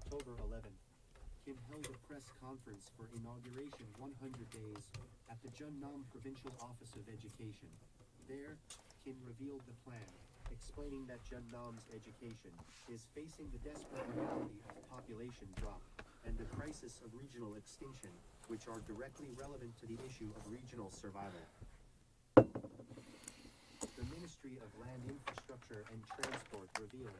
October 11th, Kim held a press conference for inauguration 100 days at the Jeonnam Provincial Office of Education. There, Kim revealed the plan, explaining that Jeonnam's education is facing the desperate reality of population drop and the crisis of regional extinction, which are directly relevant to the issue of regional survival. The Ministry of Land Infrastructure and Transport revealed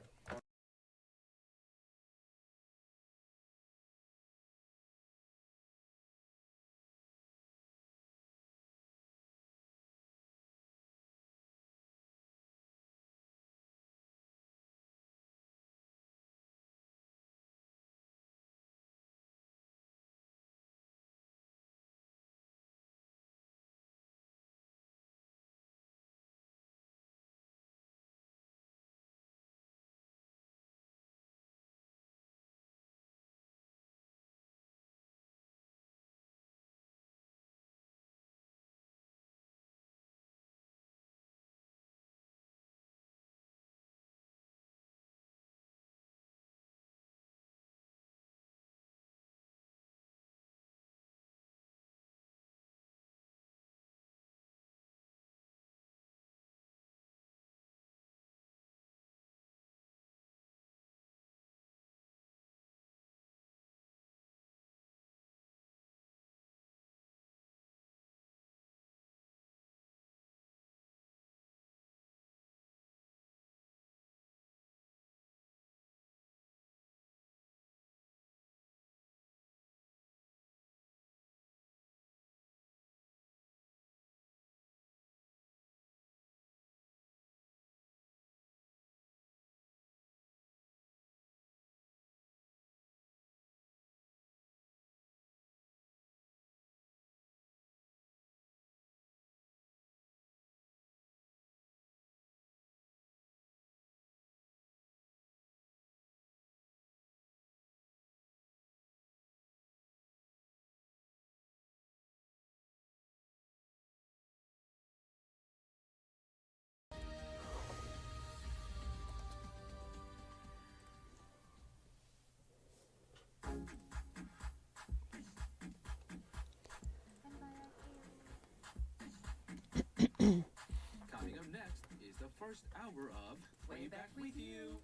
Coming up next is the first hour of Way Back With You.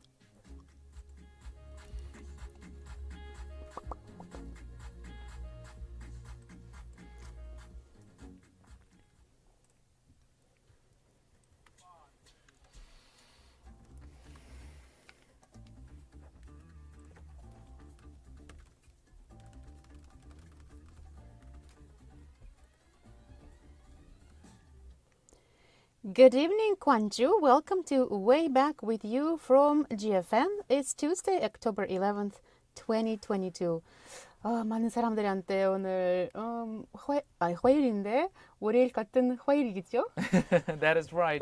Good evening, Gwangju. Welcome to Way Back With You from GFM. It's Tuesday, October 11th, 2022. 많은 사람들한테 오늘 화요일인데 월요일 같은 화요일이겠죠? That is right.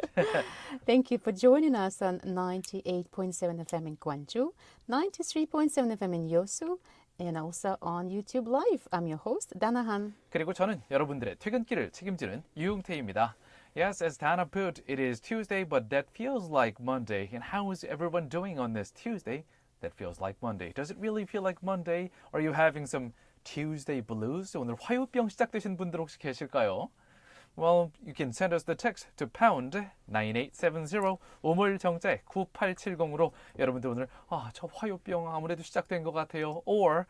Thank you for joining us on 98.7 FM in Gwangju, 93.7 FM in Yosu, and also on YouTube Live. I'm your host, Danahan. 그리고 저는 여러분들의 퇴근길을 책임지는 유용태입니다. Yes, as Dana put, it is Tuesday, but that feels like Monday. And how is everyone doing on this Tuesday that feels like Monday? Does it really feel like Monday? Are you having some Tuesday blues? 오늘 화요병 시작되신 분들 혹시 계실까요? Well, you can send us the text to pound 9870 우물정자 9870으로 여러분들 오늘 저 화요병 아무래도 시작된 것 같아요. Or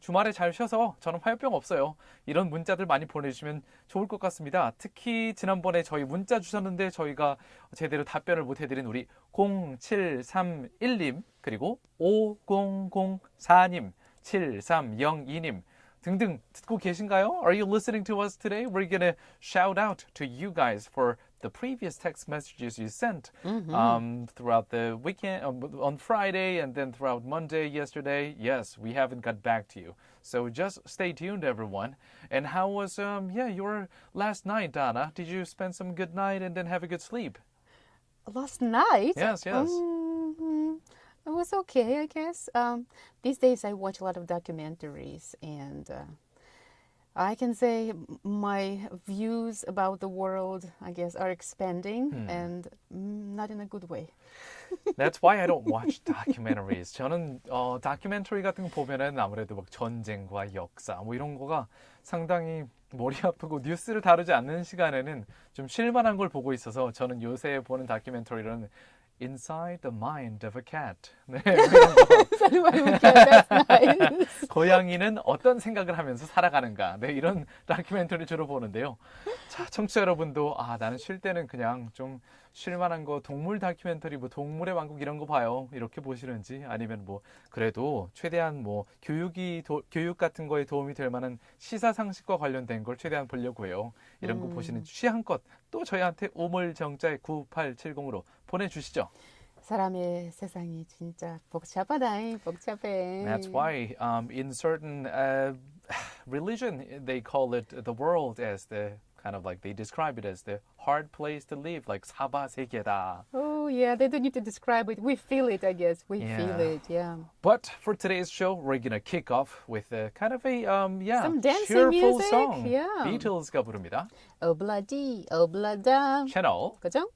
주말에 잘 쉬어서 저는 화요병 없어요. 이런 문자들 많이 보내주시면 좋을 것 같습니다. 특히 지난번에 저희 문자 주셨는데 저희가 제대로 답변을 못 해드린 우리 0731님 그리고 5004님 7302님 등등 듣고 계신가요? Are you listening to us today? We're going to shout out to you guys for the previous text messages you sent throughout the weekend, on Friday, and then throughout Monday, yesterday. Yes, we haven't got back to you. So just stay tuned, everyone. And how was your last night, Dana? Did you spend some good night and then have a good sleep? Last night? Yes. It was okay, I guess. These days I watch a lot of documentaries, and I can say my views about the world, I guess, are expanding, and not in a good way. That's why I don't watch documentaries. 저는 다큐멘터리 같은 거 보면은 아무래도 막 전쟁과 역사 뭐 이런 거가 상당히 머리 아프고 뉴스를 다루지 않는 시간에는 좀 쉴만한 걸 보고 있어서 저는 요새 보는 다큐멘터리는 Inside the Mind of a Cat. 네, 이런 거. That's nice. 고양이는 어떤 생각을 하면서 살아가는가. 네, 이런 다큐멘터리 주로 보는데요. 자, 청취자 여러분도 나는 쉴 때는 그냥 좀 쉴만한 거 동물 다큐멘터리 뭐 동물의 왕국 이런 거 봐요. 이렇게 보시는지 아니면 뭐 그래도 최대한 뭐 교육 같은 거에 도움이 될 만한 시사 상식과 관련된 걸 최대한 보려고 해요. 이런 거 보시는지 취향껏 또 저희한테 우물정자에 9870으로 보내주시죠. 사람의 세상이 진짜 복잡하다. 복잡해. That's why in certain religion they call it the world as the kind of like they describe it as the hard place to live, like 사바세계다. Oh yeah, they don't need to describe it. We feel it, I guess. We feel it, yeah. But for today's show, we're gonna kick off with a kind of a Some dancing cheerful music, song. yeah. Beatles가 부릅니다. 오블라디, 오블라다. 채널 그죠?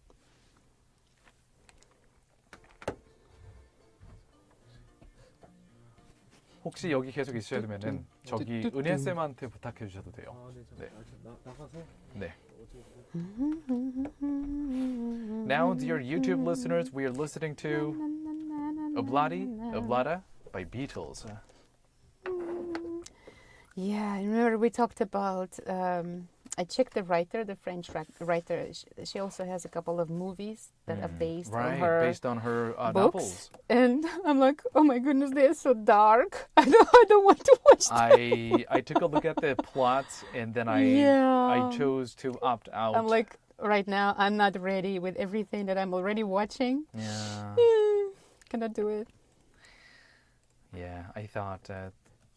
혹시 여기 계속 있어야 되면은 저기 은혜 쌤한테 부탁해 주셔도 돼요. 네. 나가서 네. Now, dear YouTube listeners, we are listening to Obladi, Oblada by Beatles. Yeah, I remember we talked about. I checked the writer, the French writer. She also has a couple of movies that are based on her based on her books. novels. And I'm like, oh my goodness, they're so dark. I don't want to watch them. I took a look at the plots and then I chose to opt out. I'm like, right now, I'm not ready with everything that I'm already watching. Yeah. Cannot do it. Yeah, I thought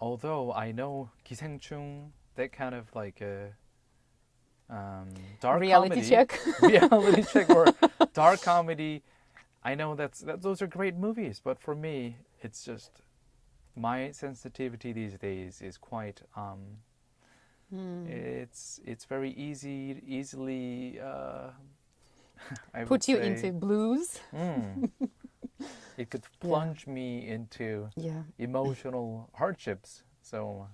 although I know 기생충, that kind of like a dark Reality comedy, check. reality check or dark comedy. I know those are great movies, but for me, it's just my sensitivity these days is quite. It's very easily. I would Put you say, into blues. It could plunge me into Yeah. emotional hardships. So.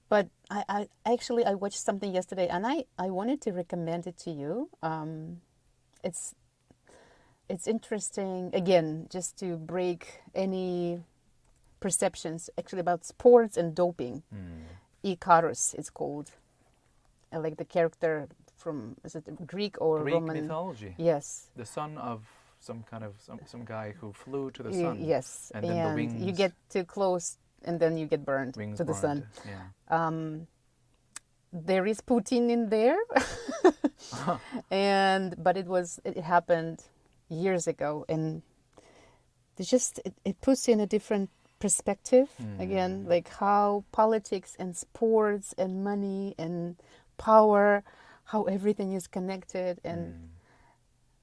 But I actually watched something yesterday, and I wanted to recommend it to you. It's interesting, again, just to break any perceptions actually about sports and doping. Icarus, it's called. I like the character from, is it Greek or Greek Roman? mythology. Yes. The son of some guy who flew to the sun. Yes. And then the wings. You get too close, and then you get burned Wings to the sun. Yeah. There is Putin in there, but it happened years ago, and it puts you in a different perspective again, like how politics and sports and money and power, how everything is connected, and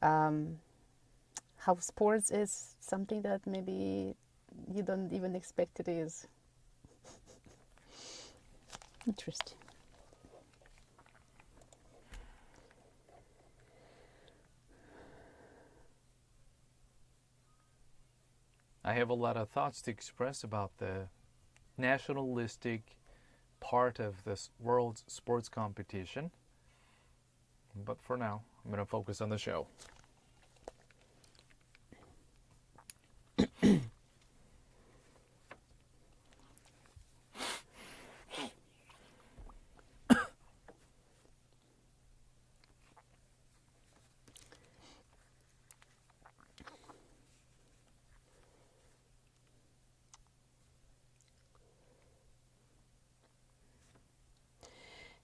how sports is something that maybe you don't even expect it is. Interesting. I have a lot of thoughts to express about the nationalistic part of this world's sports competition. But for now, I'm going to focus on the show.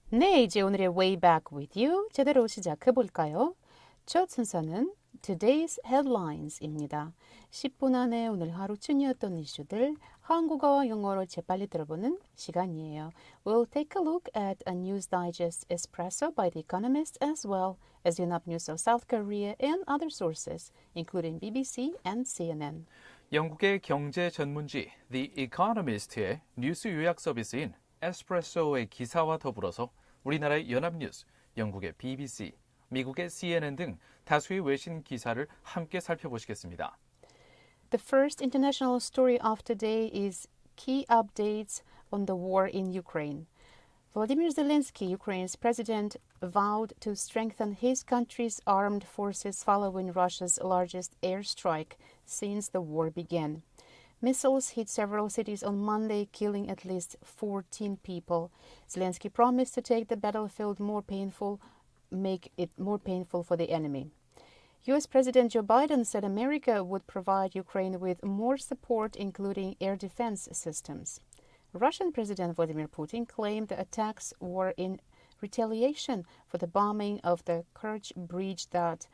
네, 이제 오늘의 Way Back with You 제대로 시작해 볼까요? 첫 순서는 Today's Headlines입니다. 10분 안에 오늘 하루 중요했던 이슈들 한국어와 영어로 재빨리 들어보는 시간이에요. We'll take a look at a news digest espresso by The Economist as well as UNAP News of South Korea and other sources, including BBC and CNN. 영국의 경제 전문지 The Economist의 뉴스 요약 서비스인 에스프레소의 기사와 더불어서 우리나라의 연합뉴스, 영국의 BBC, 미국의 CNN 등 다수의 외신 기사를 함께 살펴보시겠습니다. The first international story of today is key updates on the war in Ukraine. Volodymyr Zelensky, Ukraine's president, vowed to strengthen his country's armed forces following Russia's largest airstrike since the war began. Missiles hit several cities on Monday, killing at least 14 people. Zelensky promised to take the battlefield make it more painful for the enemy. U.S. President Joe Biden said America would provide Ukraine with more support, including air defense systems. Russian President Vladimir Putin claimed the attacks were in retaliation for the bombing of the Kerch Bridge that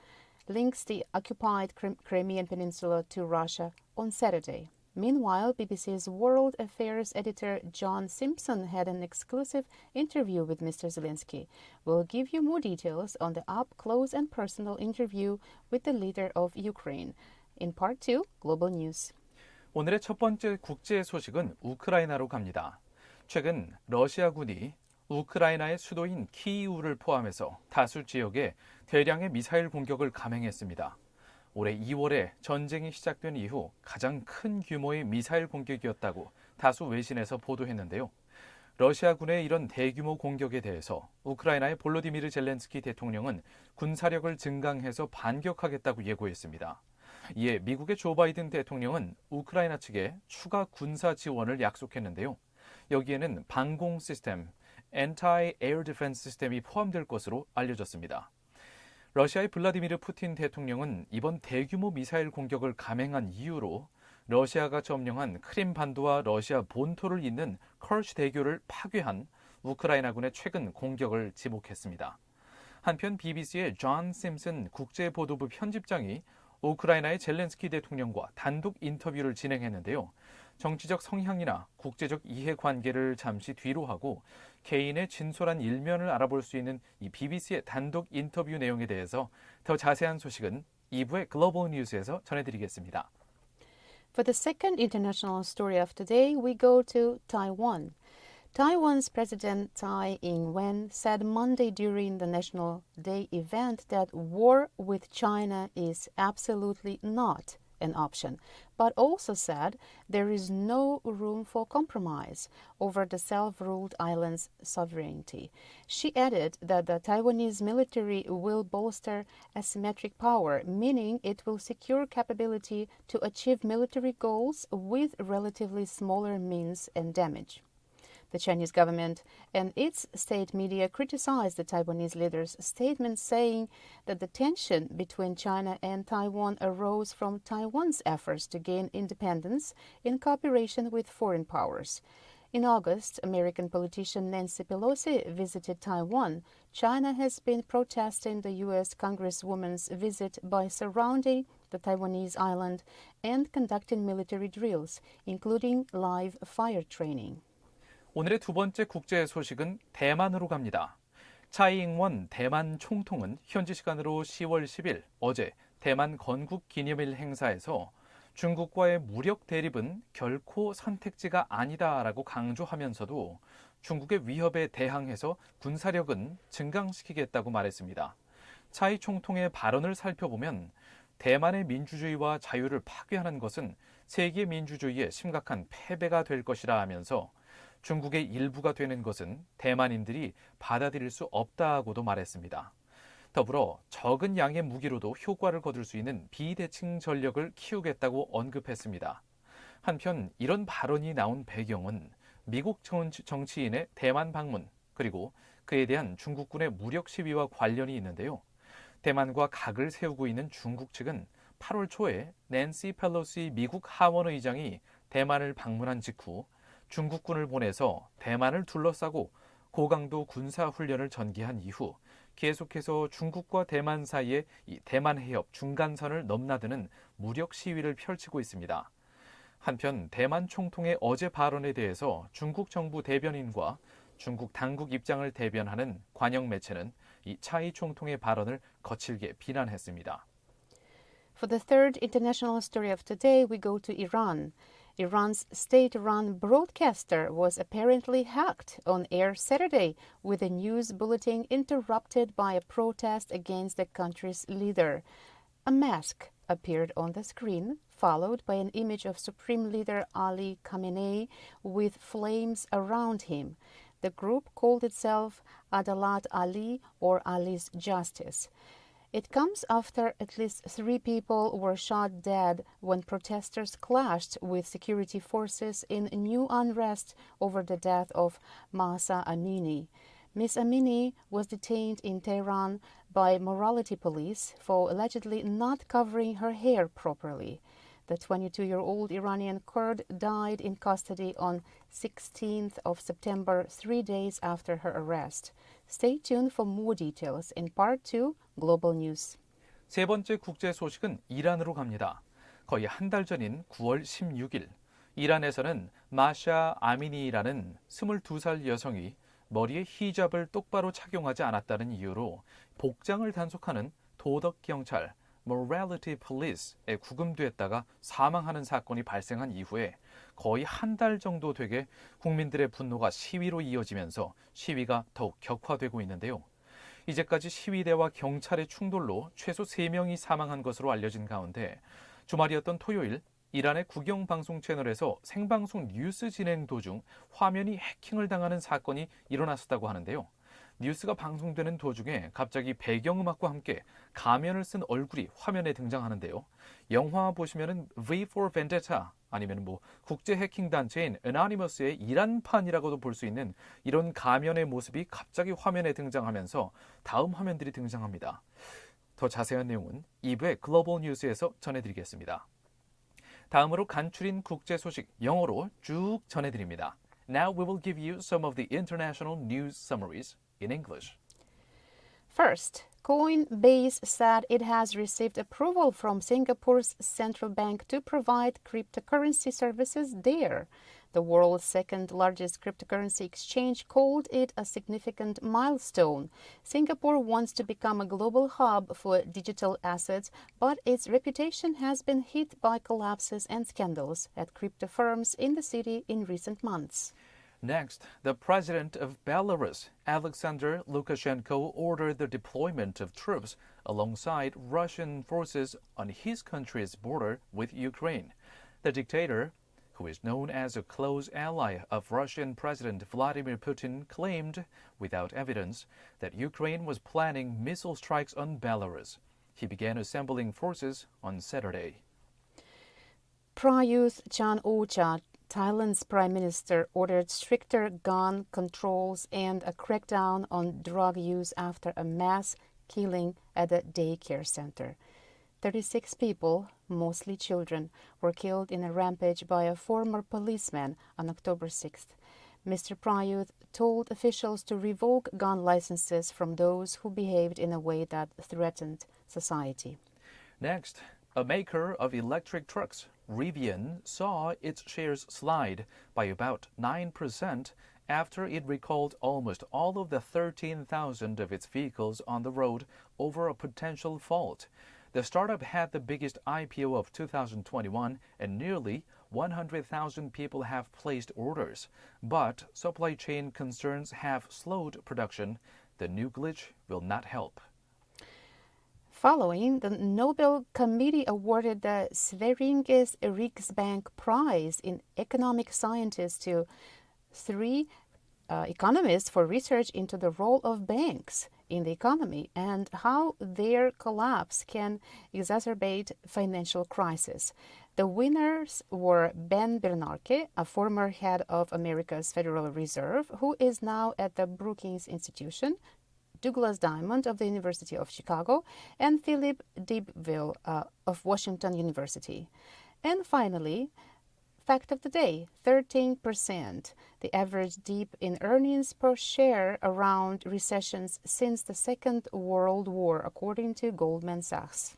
links the occupied Crimean Peninsula to Russia on Saturday. Meanwhile, BBC's World Affairs editor John Simpson had an exclusive interview with Mr. Zelensky. We'll give you more details on the up-close and personal interview with the leader of Ukraine. In Part 2, Global News. 오늘의 첫 번째 국제 소식은 우크라이나로 갑니다. 최근 러시아군이 우크라이나의 수도인 키이우를 포함해서 다수 지역에 대량의 미사일 공격을 감행했습니다. 올해 2월에 전쟁이 시작된 이후 가장 큰 규모의 미사일 공격이었다고 다수 외신에서 보도했는데요. 러시아군의 이런 대규모 공격에 대해서 우크라이나의 볼로디미르 젤렌스키 대통령은 군사력을 증강해서 반격하겠다고 예고했습니다. 이에 미국의 조 바이든 대통령은 우크라이나 측에 추가 군사 지원을 약속했는데요. 여기에는 방공 시스템, Anti-Air Defense 시스템이 포함될 것으로 알려졌습니다. 러시아의 블라디미르 푸틴 대통령은 이번 대규모 미사일 공격을 감행한 이유로 러시아가 점령한 크림 반도와 러시아 본토를 잇는 컬시 대교를 파괴한 우크라이나군의 최근 공격을 지목했습니다. 한편 BBC의 존 심슨 국제보도부 편집장이 우크라이나의 젤렌스키 대통령과 단독 인터뷰를 진행했는데요. 정치적 성향이나 국제적 이해관계를 잠시 뒤로 하고 개인의 진솔한 일면을 알아볼 수 있는 이 BBC의 단독 인터뷰 내용에 대해서 더 자세한 소식은 2부의 글로벌 뉴스에서 전해드리겠습니다. For the second international story of today, we go to Taiwan. Taiwan's President Tsai Ing-wen said Monday during the National Day event that war with China is absolutely not an option, but also said there is no room for compromise over the self-ruled island's sovereignty. She added that the Taiwanese military will bolster asymmetric power, meaning it will secure capability to achieve military goals with relatively smaller means and damage. The Chinese government and its state media criticized the Taiwanese leader's statement, saying that the tension between China and Taiwan arose from Taiwan's efforts to gain independence in cooperation with foreign powers. In August, American politician Nancy Pelosi visited Taiwan. China has been protesting the U.S. Congresswoman's visit by surrounding the Taiwanese island and conducting military drills, including live fire training. 오늘의 두 번째 국제 소식은 대만으로 갑니다. 차이잉원 대만 총통은 현지 시간으로 10월 10일 어제 대만 건국 기념일 행사에서 중국과의 무력 대립은 결코 선택지가 아니다라고 강조하면서도 중국의 위협에 대항해서 군사력은 증강시키겠다고 말했습니다. 차이 총통의 발언을 살펴보면 대만의 민주주의와 자유를 파괴하는 것은 세계 민주주의의 심각한 패배가 될 것이라 하면서 중국의 일부가 되는 것은 대만인들이 받아들일 수 없다고도 말했습니다. 더불어 적은 양의 무기로도 효과를 거둘 수 있는 비대칭 전력을 키우겠다고 언급했습니다. 한편 이런 발언이 나온 배경은 미국 정치인의 대만 방문 그리고 그에 대한 중국군의 무력 시위와 관련이 있는데요. 대만과 각을 세우고 있는 중국 측은 8월 초에 낸시 펠로시 미국 하원의장이 대만을 방문한 직후 중국군을 보내서 대만을 둘러싸고 고강도 군사훈련을 전개한 이후 계속해서 중국과 대만 사이에 이 대만 해협 중간선을 넘나드는 무력 시위를 펼치고 있습니다. 한편 대만 총통의 어제 발언에 대해서 중국 정부 대변인과 중국 당국 입장을 대변하는 관영 매체는 이 차이 총통의 발언을 거칠게 비난했습니다. For the third international story of today, we go to Iran. Iran's state-run broadcaster was apparently hacked on air Saturday with a news bulletin interrupted by a protest against the country's leader. A mask appeared on the screen, followed by an image of Supreme Leader Ali Khamenei with flames around him. The group called itself Adalat Ali, or Ali's Justice. It comes after at least 3 people were shot dead when protesters clashed with security forces in new unrest over the death of Mahsa Amini. Ms. Amini was detained in Tehran by morality police for allegedly not covering her hair properly. The 22-year-old Iranian Kurd died in custody on 16th of September, 3 days after her arrest. Stay tuned for more details in Part 2 Global News. 세 번째 국제 소식은 이란으로 갑니다. 거의 한 달 전인 9월 16일, 이란에서는 마샤 아미니라는 22살 여성이 머리에 히잡을 똑바로 착용하지 않았다는 이유로 복장을 단속하는 도덕경찰 Morality Police에 구금됐다가 사망하는 사건이 발생한 이후에 거의 한 달 정도 되게 국민들의 분노가 시위로 이어지면서 시위가 더욱 격화되고 있는데요. 이제까지 시위대와 경찰의 충돌로 최소 3명이 사망한 것으로 알려진 가운데 주말이었던 토요일 이란의 국영방송 채널에서 생방송 뉴스 진행 도중 화면이 해킹을 당하는 사건이 일어났었다고 하는데요. 뉴스가 방송되는 도중에 갑자기 배경음악과 함께 가면을 쓴 얼굴이 화면에 등장하는데요. 영화 보시면은 V for Vendetta 아니면 국제 해킹 단체인 Anonymous의 이란판이라고도 볼 수 있는 이런 가면의 모습이 갑자기 화면에 등장하면서 다음 화면들이 등장합니다. 더 자세한 내용은 2부의 글로벌 뉴스에서 전해드리겠습니다. 다음으로 간추린 국제 소식 영어로 쭉 전해드립니다. Now we will give you some of the international news summaries in English. First, Coinbase said it has received approval from Singapore's central bank to provide cryptocurrency services there. The world's second-largest cryptocurrency exchange called it a significant milestone. Singapore wants to become a global hub for digital assets, but its reputation has been hit by collapses and scandals at crypto firms in the city in recent months. Next, the president of Belarus, Alexander Lukashenko, ordered the deployment of troops alongside Russian forces on his country's border with Ukraine. The dictator, who is known as a close ally of Russian President Vladimir Putin, claimed, without evidence, that Ukraine was planning missile strikes on Belarus. He began assembling forces on Saturday. Prayut Chan-o-cha, Thailand's prime minister, ordered stricter gun controls and a crackdown on drug use after a mass killing at a daycare center. 36 people, mostly children, were killed in a rampage by a former policeman on October 6th. Mr. Prayut told officials to revoke gun licenses from those who behaved in a way that threatened society. Next, a maker of electric trucks, Rivian, saw its shares slide by about 9% after it recalled almost all of the 13,000 of its vehicles on the road over a potential fault. The startup had the biggest IPO of 2021 and nearly 100,000 people have placed orders. But supply chain concerns have slowed production. The new glitch will not help. Following, the Nobel Committee awarded the Sveriges Riksbank Prize in Economic Sciences to 3 economists for research into the role of banks in the economy and how their collapse can exacerbate financial crisis. The winners were Ben Bernanke, a former head of America's Federal Reserve, who is now at the Brookings Institution, Douglas Diamond of the University of Chicago, and Philip Deepville of Washington University. And finally, fact of the day, 13%, the average dip in earnings per share around recessions since the Second World War, according to Goldman Sachs.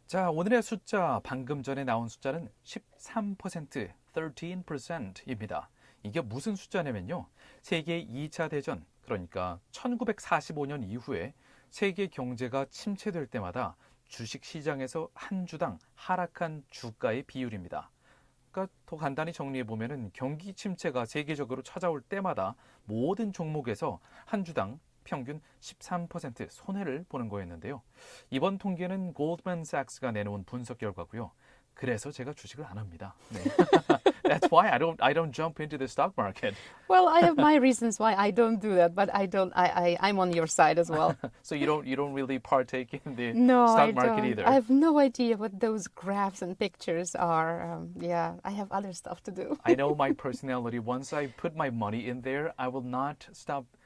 자, 오늘의 숫자, 방금 전에 나온 숫자는 13%, 13%입니다. 이게 무슨 숫자냐면요. 세계 2차 대전, 그러니까 1945년 이후에 세계 경제가 침체될 때마다 주식 시장에서 한 주당 하락한 주가의 비율입니다. 그러니까 더 간단히 정리해 보면은 경기 침체가 세계적으로 찾아올 때마다 모든 종목에서 한 주당 평균 13% 손해를 보는 거였는데요. 이번 통계는 골드만삭스가 내놓은 분석 결과고요. 그래서 제가 주식을 안 합니다. 네. That's why I don't jump into the stock market. Well, I have my reasons why I don't do that, but I'm on your side as well. So you don't really partake in the No, stock I market don't. either. I have no idea what those graphs and pictures are. Yeah, I have other stuff to do. I know my personality. Once I put my money in there, I will not be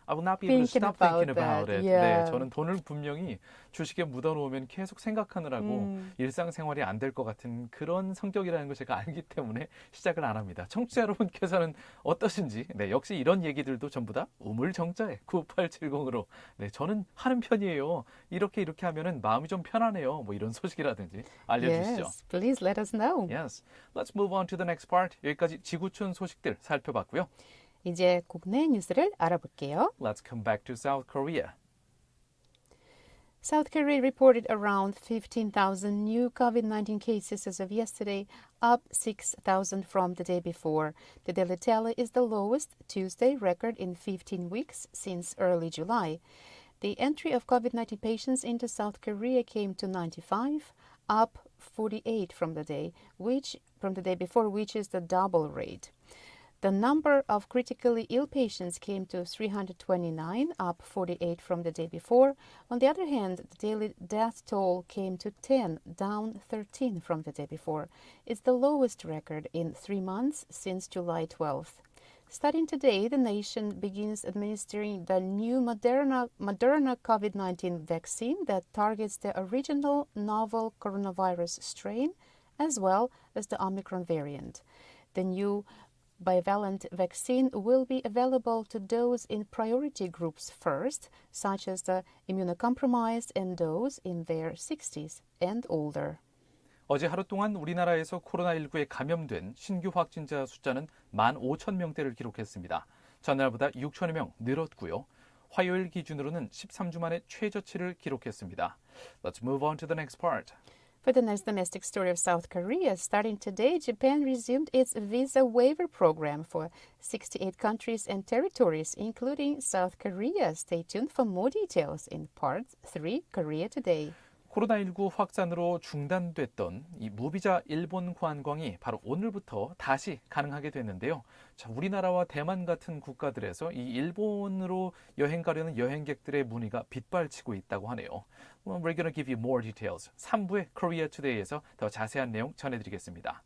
able to Thinking stop about thinking about that, it. yeah. 네, 저는 돈을 분명히 주식에 묻어놓으면 계속 생각하느라고 일상생활이 안 될 것 같은 그런 성격이라는 걸 제가 알기 때문에 시작을 안 합니다. 청취자 여러분께서는 어떠신지, 네, 역시 이런 얘기들도 전부 다 우물정자에 9870으로, 네, 저는 하는 편이에요. 이렇게 하면은 마음이 좀 편하네요. 뭐 이런 소식이라든지 알려주시죠. Yes, please let us know. Yes. Let's move on to the next part. 여기까지 지구촌 소식들 살펴봤고요. 이제 국내 뉴스를 알아볼게요. Let's come back to South Korea. South Korea reported around 15,000 new COVID-19 cases as of yesterday, up 6,000 from the day before. The daily tally is the lowest Tuesday record in 15 weeks since early July. The entry of COVID-19 patients into South Korea came to 95, up 48 from the day before, which is the double rate. The number of critically ill patients came to 329, up 48 from the day before. On the other hand, the daily death toll came to 10, down 13 from the day before. It's the lowest record in 3 months since July 12th. Starting today, the nation begins administering the new Moderna COVID-19 vaccine that targets the original novel coronavirus strain as well as the Omicron variant. The new bivalent vaccine will be available to those in priority groups first, such as the immunocompromised and those in their 60s and older. 어제 하루 동안 우리나라에서 코로나19에 감염된 신규 확진자 숫자는 15,000명대를 기록했습니다. 전날보다 6,000여 명 늘었고요. 화요일 기준으로는 13주 만에 최저치를 기록했습니다. Let's move on to the next part. For the next domestic story of South Korea, starting today, Japan resumed its visa waiver program for 68 countries and territories, including South Korea. Stay tuned for more details in Part 3, Korea Today. 코로나19 확산으로 중단됐던 이 무비자 일본 관광이 바로 오늘부터 다시 가능하게 됐는데요. 자, 우리나라와 대만 같은 국가들에서 이 일본으로 여행 가려는 여행객들의 문의가 빗발치고 있다고 하네요. Well, we're going to give you more details. 3부의 Korea Today에서 더 자세한 내용 전해드리겠습니다.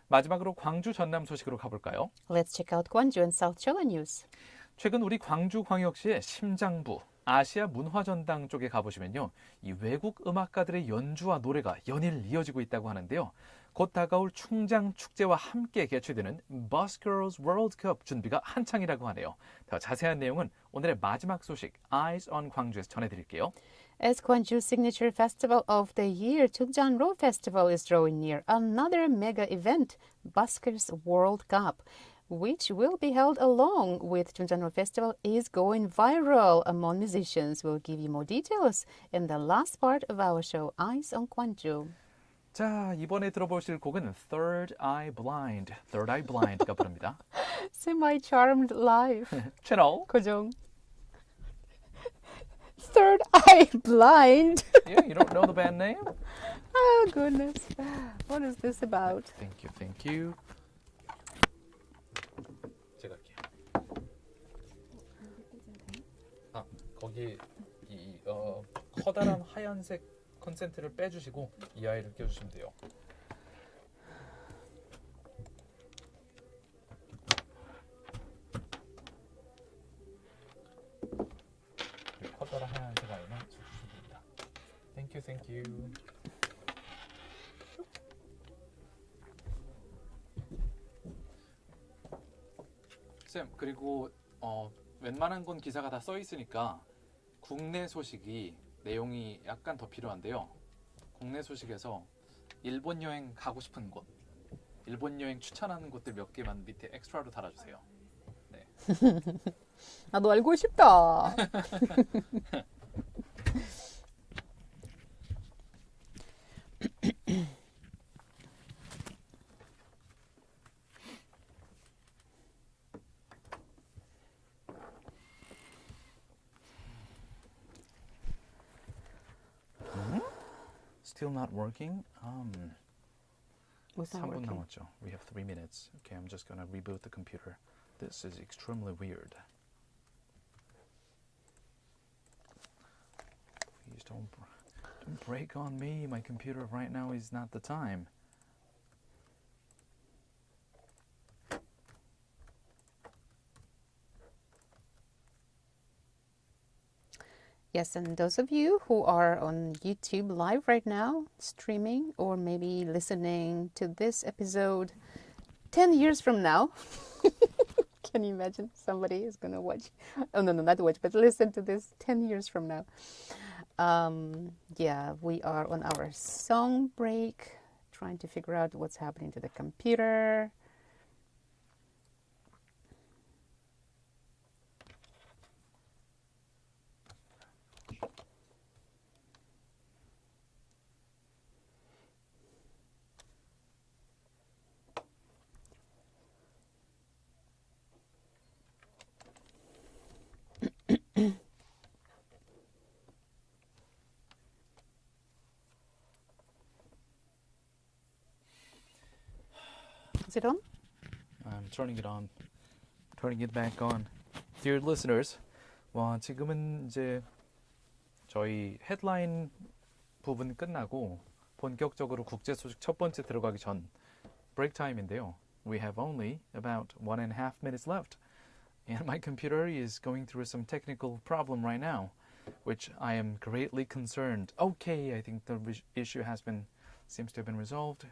마지막으로 광주 전남 소식으로 가볼까요? Let's check out Gwangju and South Jeolla news. 최근 우리 광주광역시의 심장부 아시아 문화전당 쪽에 가보시면요, 이 외국 음악가들의 연주와 노래가 연일 이어지고 있다고 하는데요. 곧 다가올 충장 축제와 함께 개최되는 Busgirls World Cup 준비가 한창이라고 하네요. 더 자세한 내용은 오늘의 마지막 소식 Eyes on 광주에서 전해드릴게요. As Gwangju's signature festival of the year, Chungjanro Festival is drawing near, another mega event, Buskers World Cup, which will be held along with Chungjanro Festival, is going viral among musicians. We'll give you more details in the last part of our show, Eyes on Gwangju. 자, 이번에 들어보실 곡은 Third Eye Blind가 부릅니다. Semi-charmed life. 채널 고정. Third Eye Blind. Yeah, you don't know the band name? Oh, goodness. What is this about? Thank you. 제가 할게요. 거기 커다란 하얀색 컨센트를 빼주시고 이 아이를 껴주시면 돼요. 커다란 하얀색 아이는 주시면 됩니다. Thank you. 쌤, 그리고 웬만한 건 기사가 다 써 있으니까 국내 소식이 내용이 약간 더 필요한데요. 국내 소식에서 일본 여행 가고 싶은 곳, 일본 여행 추천하는 곳들 몇 개만 밑에 엑스트라로 달아주세요. 네. 나도 알고 싶다. still not working. Was not 3분 working. 남았죠. We have 3 minutes. Okay, I'm just gonna reboot the computer. This is extremely weird. Please don't break on me. My computer right now is not the time. Yes, and those of you who are on YouTube live right now, streaming, or maybe listening to this episode 10 years from now, can you imagine somebody is going to watch? Oh, no, not watch, but listen to this 10 years from now. Yeah, we are on our song break, trying to figure out what's happening to the computer. Is it on? I'm turning it on. Turning it back on. Dear listeners, 지금은 이제 저희 헤드라인 부분 끝나고 본격적으로 국제 소식 첫 번째 들어가기 전 break time인데요. We have only about 1.5 minutes left. And my computer is going through some technical problem right now, which I am greatly concerned. Okay, I think the issue seems to have been resolved.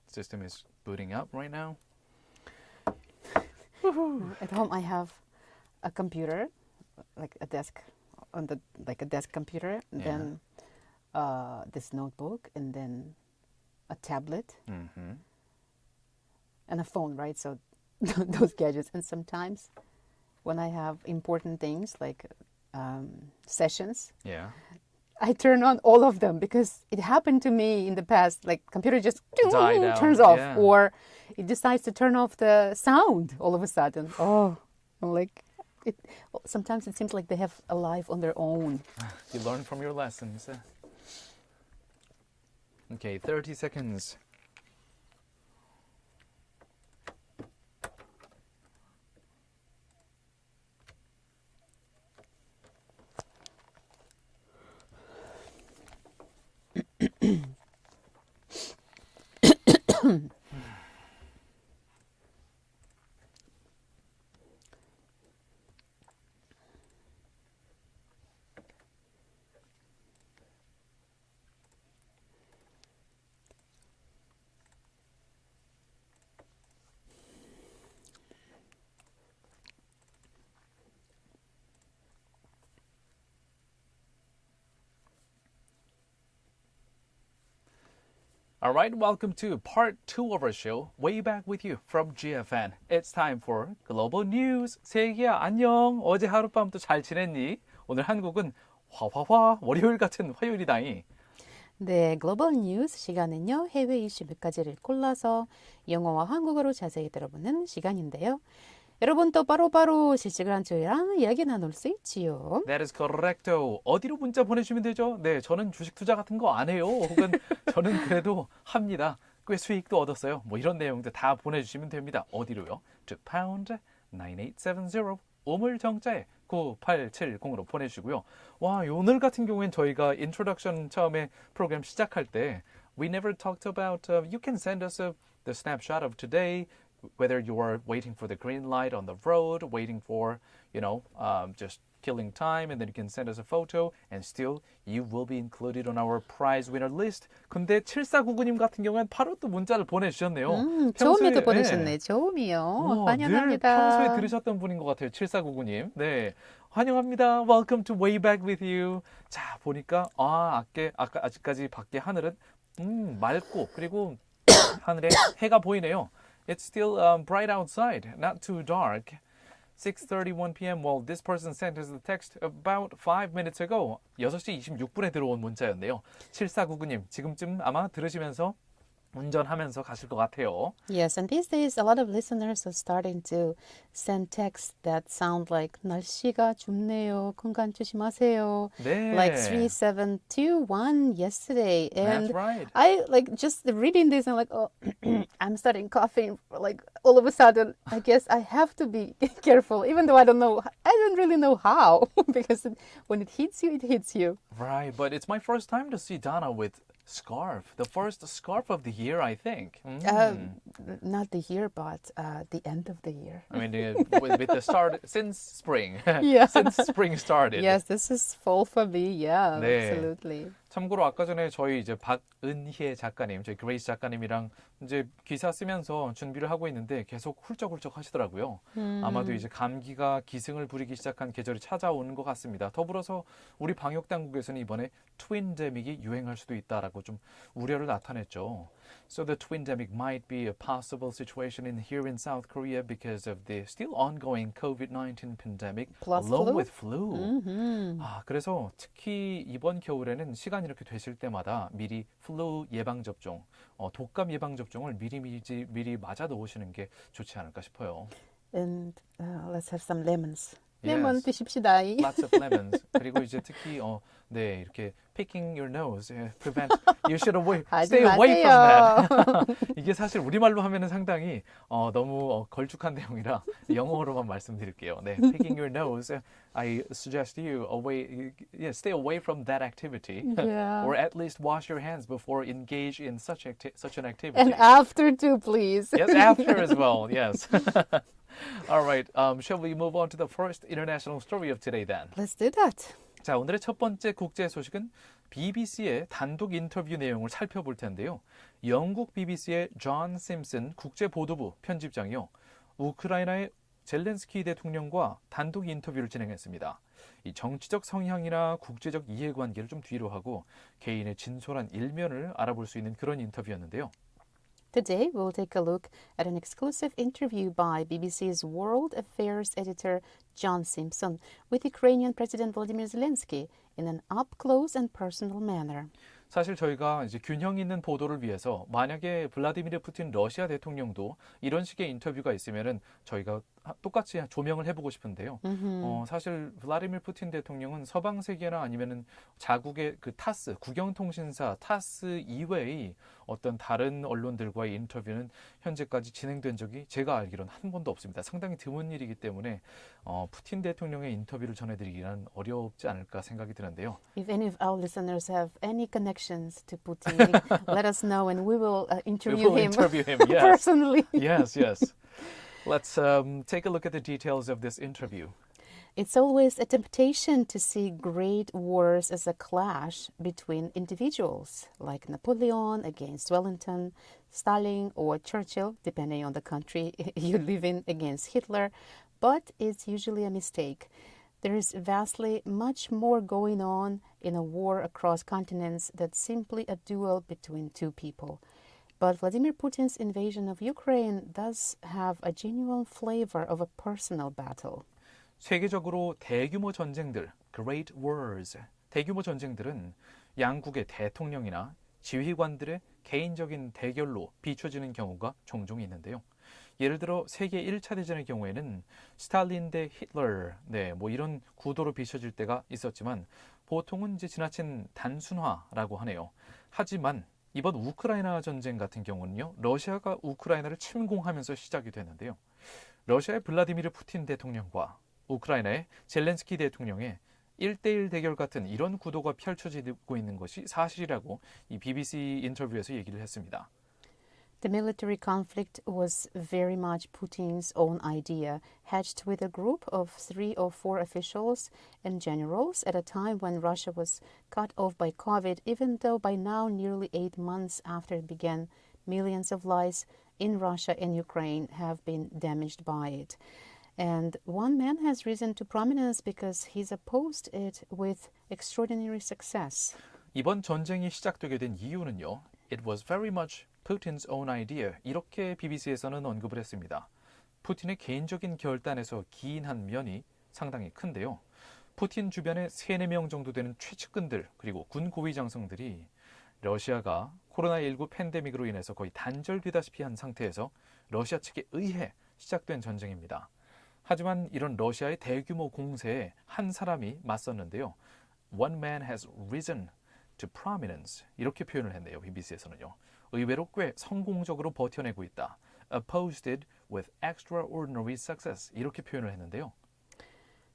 System is booting up right now. At home, I have a computer, like a desk, like a desk computer, and then this notebook, and then a tablet, and a phone, right? So those gadgets. And sometimes when I have important things like sessions, Yeah. I turn on all of them because it happened to me in the past. Like computer just Died out, turns off, yeah. or it decides to turn off the sound all of a sudden. Oh, I'm like, sometimes it seems like they have a life on their own. You learn from your lessons. Okay, 30 seconds. All right, welcome to part 2 of our show, Way Back with You from GFN. It's time for Global News. 세기야, 안녕. 어제 하룻밤도 잘 지냈니? 오늘 한국은 화화화 월요일 같은 화요일이다잉. 네, 글로벌 뉴스 시간은요, 해외 이슈 몇 가지를 골라서 영어와 한국어로 자세히 들어보는 시간인데요. 여러분도 바로바로 실시간 저희랑 이야기 나눌 수 있지요. That is correcto. 어디로 문자 보내주시면 되죠? 네, 저는 주식 투자 같은 거 안 해요. 혹은 저는 그래도 합니다. 꽤 수익도 얻었어요. 뭐 이런 내용들 다 보내주시면 됩니다. 어디로요? to pound 9870 우물 정자에 9870으로 보내주시고요. 와, 오늘 같은 경우엔 저희가 introduction 처음에 프로그램 시작할 때 we never talked about you can send us the snapshot of today. Whether you are waiting for the green light on the road, waiting for, just killing time, and then you can send us a photo, and still you will be included on our prize winner list. 근데 7499님 같은 경우는 바로 또 문자를 보내주셨네요. 조음이도 보내셨네. 조음이요. 늘 환영합니다. 평소에 들으셨던 분인 것 같아요. 7499님. 네, 환영합니다. Welcome to Way Back with You. 자, 보니까 아까 아직까지 밖에 하늘은 맑고 그리고 하늘에 해가 보이네요. It's still bright outside, not too dark. 6:31 p.m. Well, this person sent us the text about 5 minutes ago. 6시 26분에 들어온 문자였네요. 7499님, 지금쯤 아마 들으시면서 운전하면서 가실 것 같아요. Yes, and these days a lot of listeners are starting to send texts that sound like 날씨가 춥네요. 건강 조심하세요. 네. Like 3721 yesterday. And That's right. I like just reading this and like, oh, I'm starting coughing like all of a sudden. I guess I have to be careful, even though I don't really know how, because when it hits you, it hits you. Right, but it's my first time to see Donna with scarf. The first scarf of the year, I think. Not the year, but the end of the year. I mean, with the start since spring. Yeah. Since spring started. Yes, this is fall for me. Yeah, 네. absolutely. 참고로 아까 전에 저희 이제 박은희 작가님, 저희 그레이스 작가님이랑 이제 기사 쓰면서 준비를 하고 있는데 계속 훌쩍훌쩍 하시더라고요. 아마도 이제 감기가 기승을 부리기 시작한 계절이 찾아오는 것 같습니다. 더불어서 우리 방역 당국에서는 이번에 트윈데믹이 유행할 수도 있다라고 좀 우려를 나타냈죠. So the twindemic might be a possible situation here in South Korea because of the still ongoing COVID-19 pandemic, Plus along flu? with flu. 그래서 특히 이번 겨울에는 시간이 이렇게 되실 때마다 미리 플루 예방 접종, 독감 예방 접종을 미리 맞아 놓으시는 게 좋지 않을까 싶어요. And let's have some lemons. Yes. 레몬 드십시다. Lots of lemons. 그리고 이제 특히 네 이렇게 picking your nose, prevent. You should stay away from that. 이게 사실 우리말로 하면은 상당히 너무 걸쭉한 내용이라 영어로만 말씀드릴게요. 네, picking your nose. I suggest you stay away from that activity, Yeah. or at least wash your hands before engage in such an activity. And after too, please. Yes, after as well. Yes. All right. Shall we move on to the first international story of today then? Let's do that. 자, 오늘의 첫 번째 국제 소식은 BBC의 단독 인터뷰 내용을 살펴볼 텐데요. 영국 BBC의 존 심슨 국제보도부 편집장이요. 우크라이나의 젤렌스키 대통령과 단독 인터뷰를 진행했습니다. 이 정치적 성향이나 국제적 이해관계를 좀 뒤로 하고 개인의 진솔한 일면을 알아볼 수 있는 그런 인터뷰였는데요. Today, we'll take a look at an exclusive interview by BBC's World Affairs editor John Simpson with Ukrainian President Volodymyr Zelensky in an up-close and personal manner. 사실 저희가 이제 균형 있는 보도를 위해서 만약에 블라디미르 푸틴 러시아 대통령도 이런 식의 인터뷰가 있으면은 저희가 똑같이 조명을 해보고 싶은데요. 사실 블라디미르 푸틴 대통령은 서방 세계나 아니면은 자국의 그 타스 국영통신사 타스 이외의 어떤 다른 언론들과의 인터뷰는 현재까지 진행된 적이 제가 알기로는 한 번도 없습니다. 상당히 드문 일이기 때문에 푸틴 대통령의 인터뷰를 전해드리기는 어렵지 않을까 생각이 드는데요. If any of our listeners have any connections to Putin, let us know and we will interview him Yes. personally. Yes. Let's take a look at the details of this interview. It's always a temptation to see great wars as a clash between individuals, like Napoleon against Wellington, Stalin or Churchill, depending on the country you live in, against Hitler, but it's usually a mistake. There is vastly much more going on in a war across continents than simply a duel between two people. But Vladimir Putin's invasion of Ukraine does have a genuine flavor of a personal battle. 세계적으로 대규모 전쟁들, Great Wars, 대규모 전쟁들은 양국의 대통령이나 지휘관들의 개인적인 대결로 비춰지는 경우가 종종 있는데요. 예를 들어 세계 1차 대전의 경우에는 스탈린 대 히틀러, 뭐 이런 구도로 비춰질 때가 있었지만 보통은 이제 지나친 단순화라고 하네요. 하지만 이번 우크라이나 전쟁 같은 경우는요. 러시아가 우크라이나를 침공하면서 시작이 되는데요. 러시아의 블라디미르 푸틴 대통령과 우크라이나의 젤렌스키 대통령의 1대1 대결 같은 이런 구도가 펼쳐지고 있는 것이 사실이라고 이 BBC 인터뷰에서 얘기를 했습니다. The military conflict was very much Putin's own idea, hatched with a group of 3 or 4 officials and generals at a time when Russia was cut off by COVID, even though by now, nearly 8 months after it began, millions of lives in Russia and Ukraine have been damaged by it. And one man has risen to prominence because he's opposed it with extraordinary success. 이번 전쟁이 시작되게 된 이유는요. It was very much Putin's own idea. 이렇게 BBC에서는 언급을 했습니다. 푸틴의 개인적인 결단에서 기인한 면이 상당히 큰데요. 푸틴 주변에 3-4명 정도 되는 최측근들 그리고 군 고위 장성들이 러시아가 코로나19 팬데믹으로 인해서 거의 단절되다시피 한 상태에서 러시아 측에 의해 시작된 전쟁입니다. 하지만 이런 러시아의 대규모 공세에 한 사람이 맞섰는데요. One man has risen to prominence. 이렇게 표현을 했네요. BBC에서는요. 의외로 꽤 성공적으로 버텨내고 있다. Opposed it with extraordinary success. 이렇게 표현을 했는데요.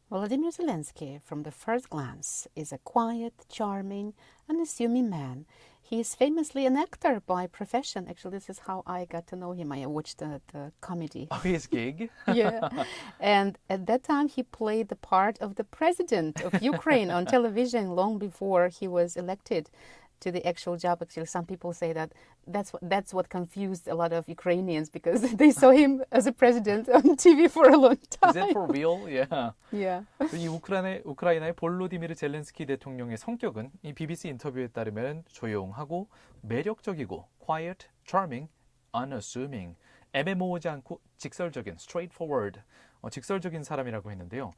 Volodymyr Zelensky, from the first glance, is a quiet, charming, unassuming man. He is famously an actor by profession. Actually, this is how I got to know him. I watched the comedy. Oh, his gig? Yeah. And at that time, he played the part of the president of Ukraine on television long before he was elected to the actual job. Actually, some people say that that's what confused a lot of Ukrainians because they saw him as a president on TV for a long time. Is it for real? Yeah. Yeah. 이 우크라이나의 볼로디미르 젤렌스키 대통령의 성격은 이 BBC 인터뷰에 따르면 조용하고 매력적이고 quiet, charming, unassuming, 애매모호지 않고 직설적인 straightforward, 직설적인 사람이라고 했는데요.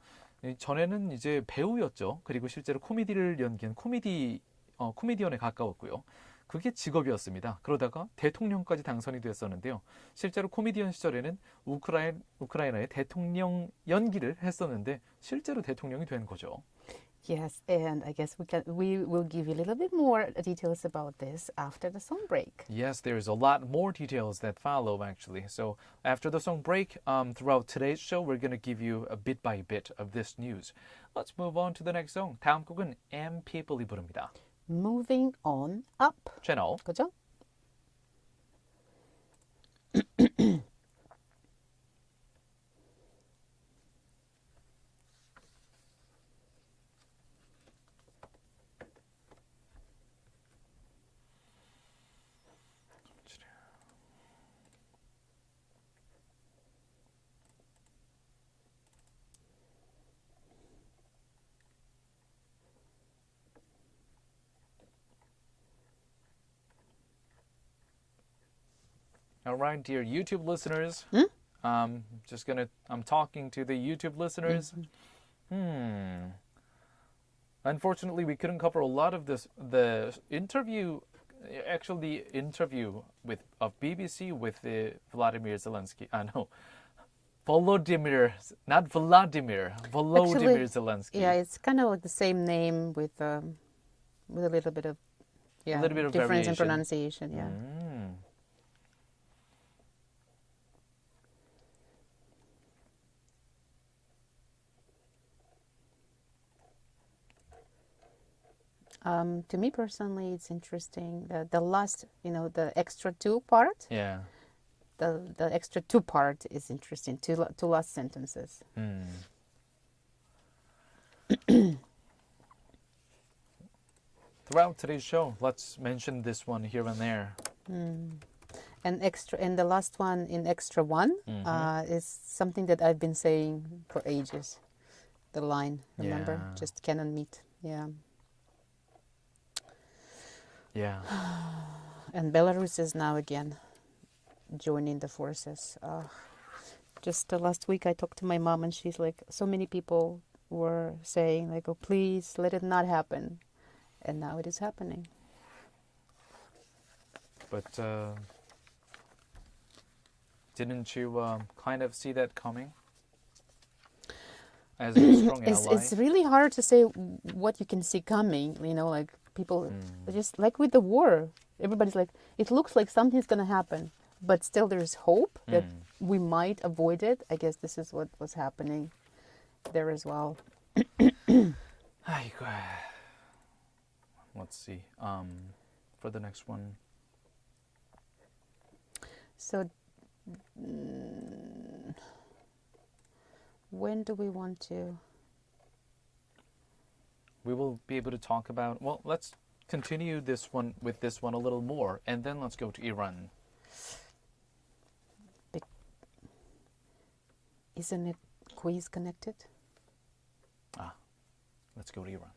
전에는 이제 배우였죠. 그리고 실제로 코미디를 연기한 코미디언에 가까웠고요. 그게 직업이었습니다. 그러다가 대통령까지 당선이 됐었는데요. 실제로 코미디언 시절에는 우크라이나의 대통령 연기를 했었는데 실제로 대통령이 된 거죠. Yes, and I guess we will give you a little bit more details about this after the song break. Yes, there's a lot more details that follow actually. So after the song break, throughout today's show, we're going to give you a bit by bit of this news. Let's move on to the next song. 다음 곡은 People이 부릅니다. Moving on up. 채널. 그죠? All right, dear YouTube listeners. I'm talking to the YouTube listeners. Unfortunately, we couldn't cover a lot of this. The interview of BBC with Vladimir Zelensky. No, Volodymyr, not Vladimir. Volodymyr Zelensky. Yeah, it's kind of like the same name with a little bit of difference variation in pronunciation. Yeah. To me personally, it's interesting. The last, the extra two part. Yeah. The extra two part is interesting. Two last sentences. Throughout today's show, let's mention this one here and there. And the last one in extra one is something that I've been saying for ages. The line, remember? Yeah. Just cannot meet. Yeah. Yeah. And Belarus is now again joining the forces. Just last week I talked to my mom and she's like, so many people were saying like, oh, please let it not happen. And now it is happening. But didn't you kind of see that coming? As a strong ally? It's really hard to say what you can see coming, like people, just like with the war, everybody's like, it looks like something's going to happen, but still there's hope that we might avoid it. I guess this is what was happening there as well. 아이고. Let's see. For the next one. So, when do we want to? We will be able to talk about, well, let's continue with this one a little more, and then let's go to Iran. Isn't it quiz connected? Let's go to Iran.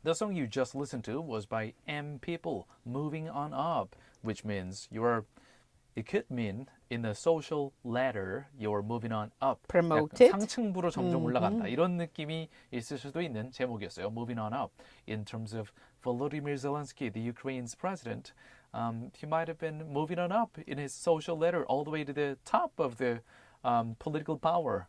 The song you just listened to was by People, Moving On Up, which means you're It could mean in the social ladder you're moving on up. Promoted. 약간 상층부로 점점 올라간다. 이런 느낌이 있을 수도 있는 제목이었어요. Moving on up. In terms of Volodymyr Zelensky, the Ukraine's president, he might have been moving on up in his social ladder all the way to the top of the political power.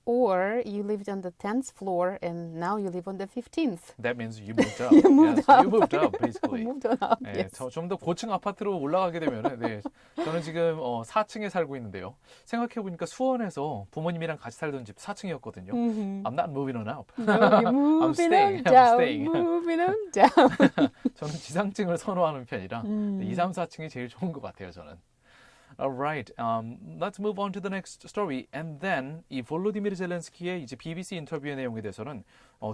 Or you lived on the 10th floor and now you live on the 15th. That means you moved up. You moved yes, you moved up, basically. moved on up. 네, Yes. 좀 더 고층 아파트로 올라가게 되면 네, 저는 지금 4층에 살고 있는데요. 생각해보니까 수원에서 부모님이랑 같이 살던 집 4층이었거든요. I'm not moving on up. No, you're moving staying. on I'm down. staying. Moving on down. 저는 지상층을 선호하는 편이라 2, 3, 4층이 제일 좋은 것 같아요, 저는. Alright, let's move on to the next story. And then 이 볼로디미르 젤렌스키의 이제 BBC 인터뷰의 내용에 대해서는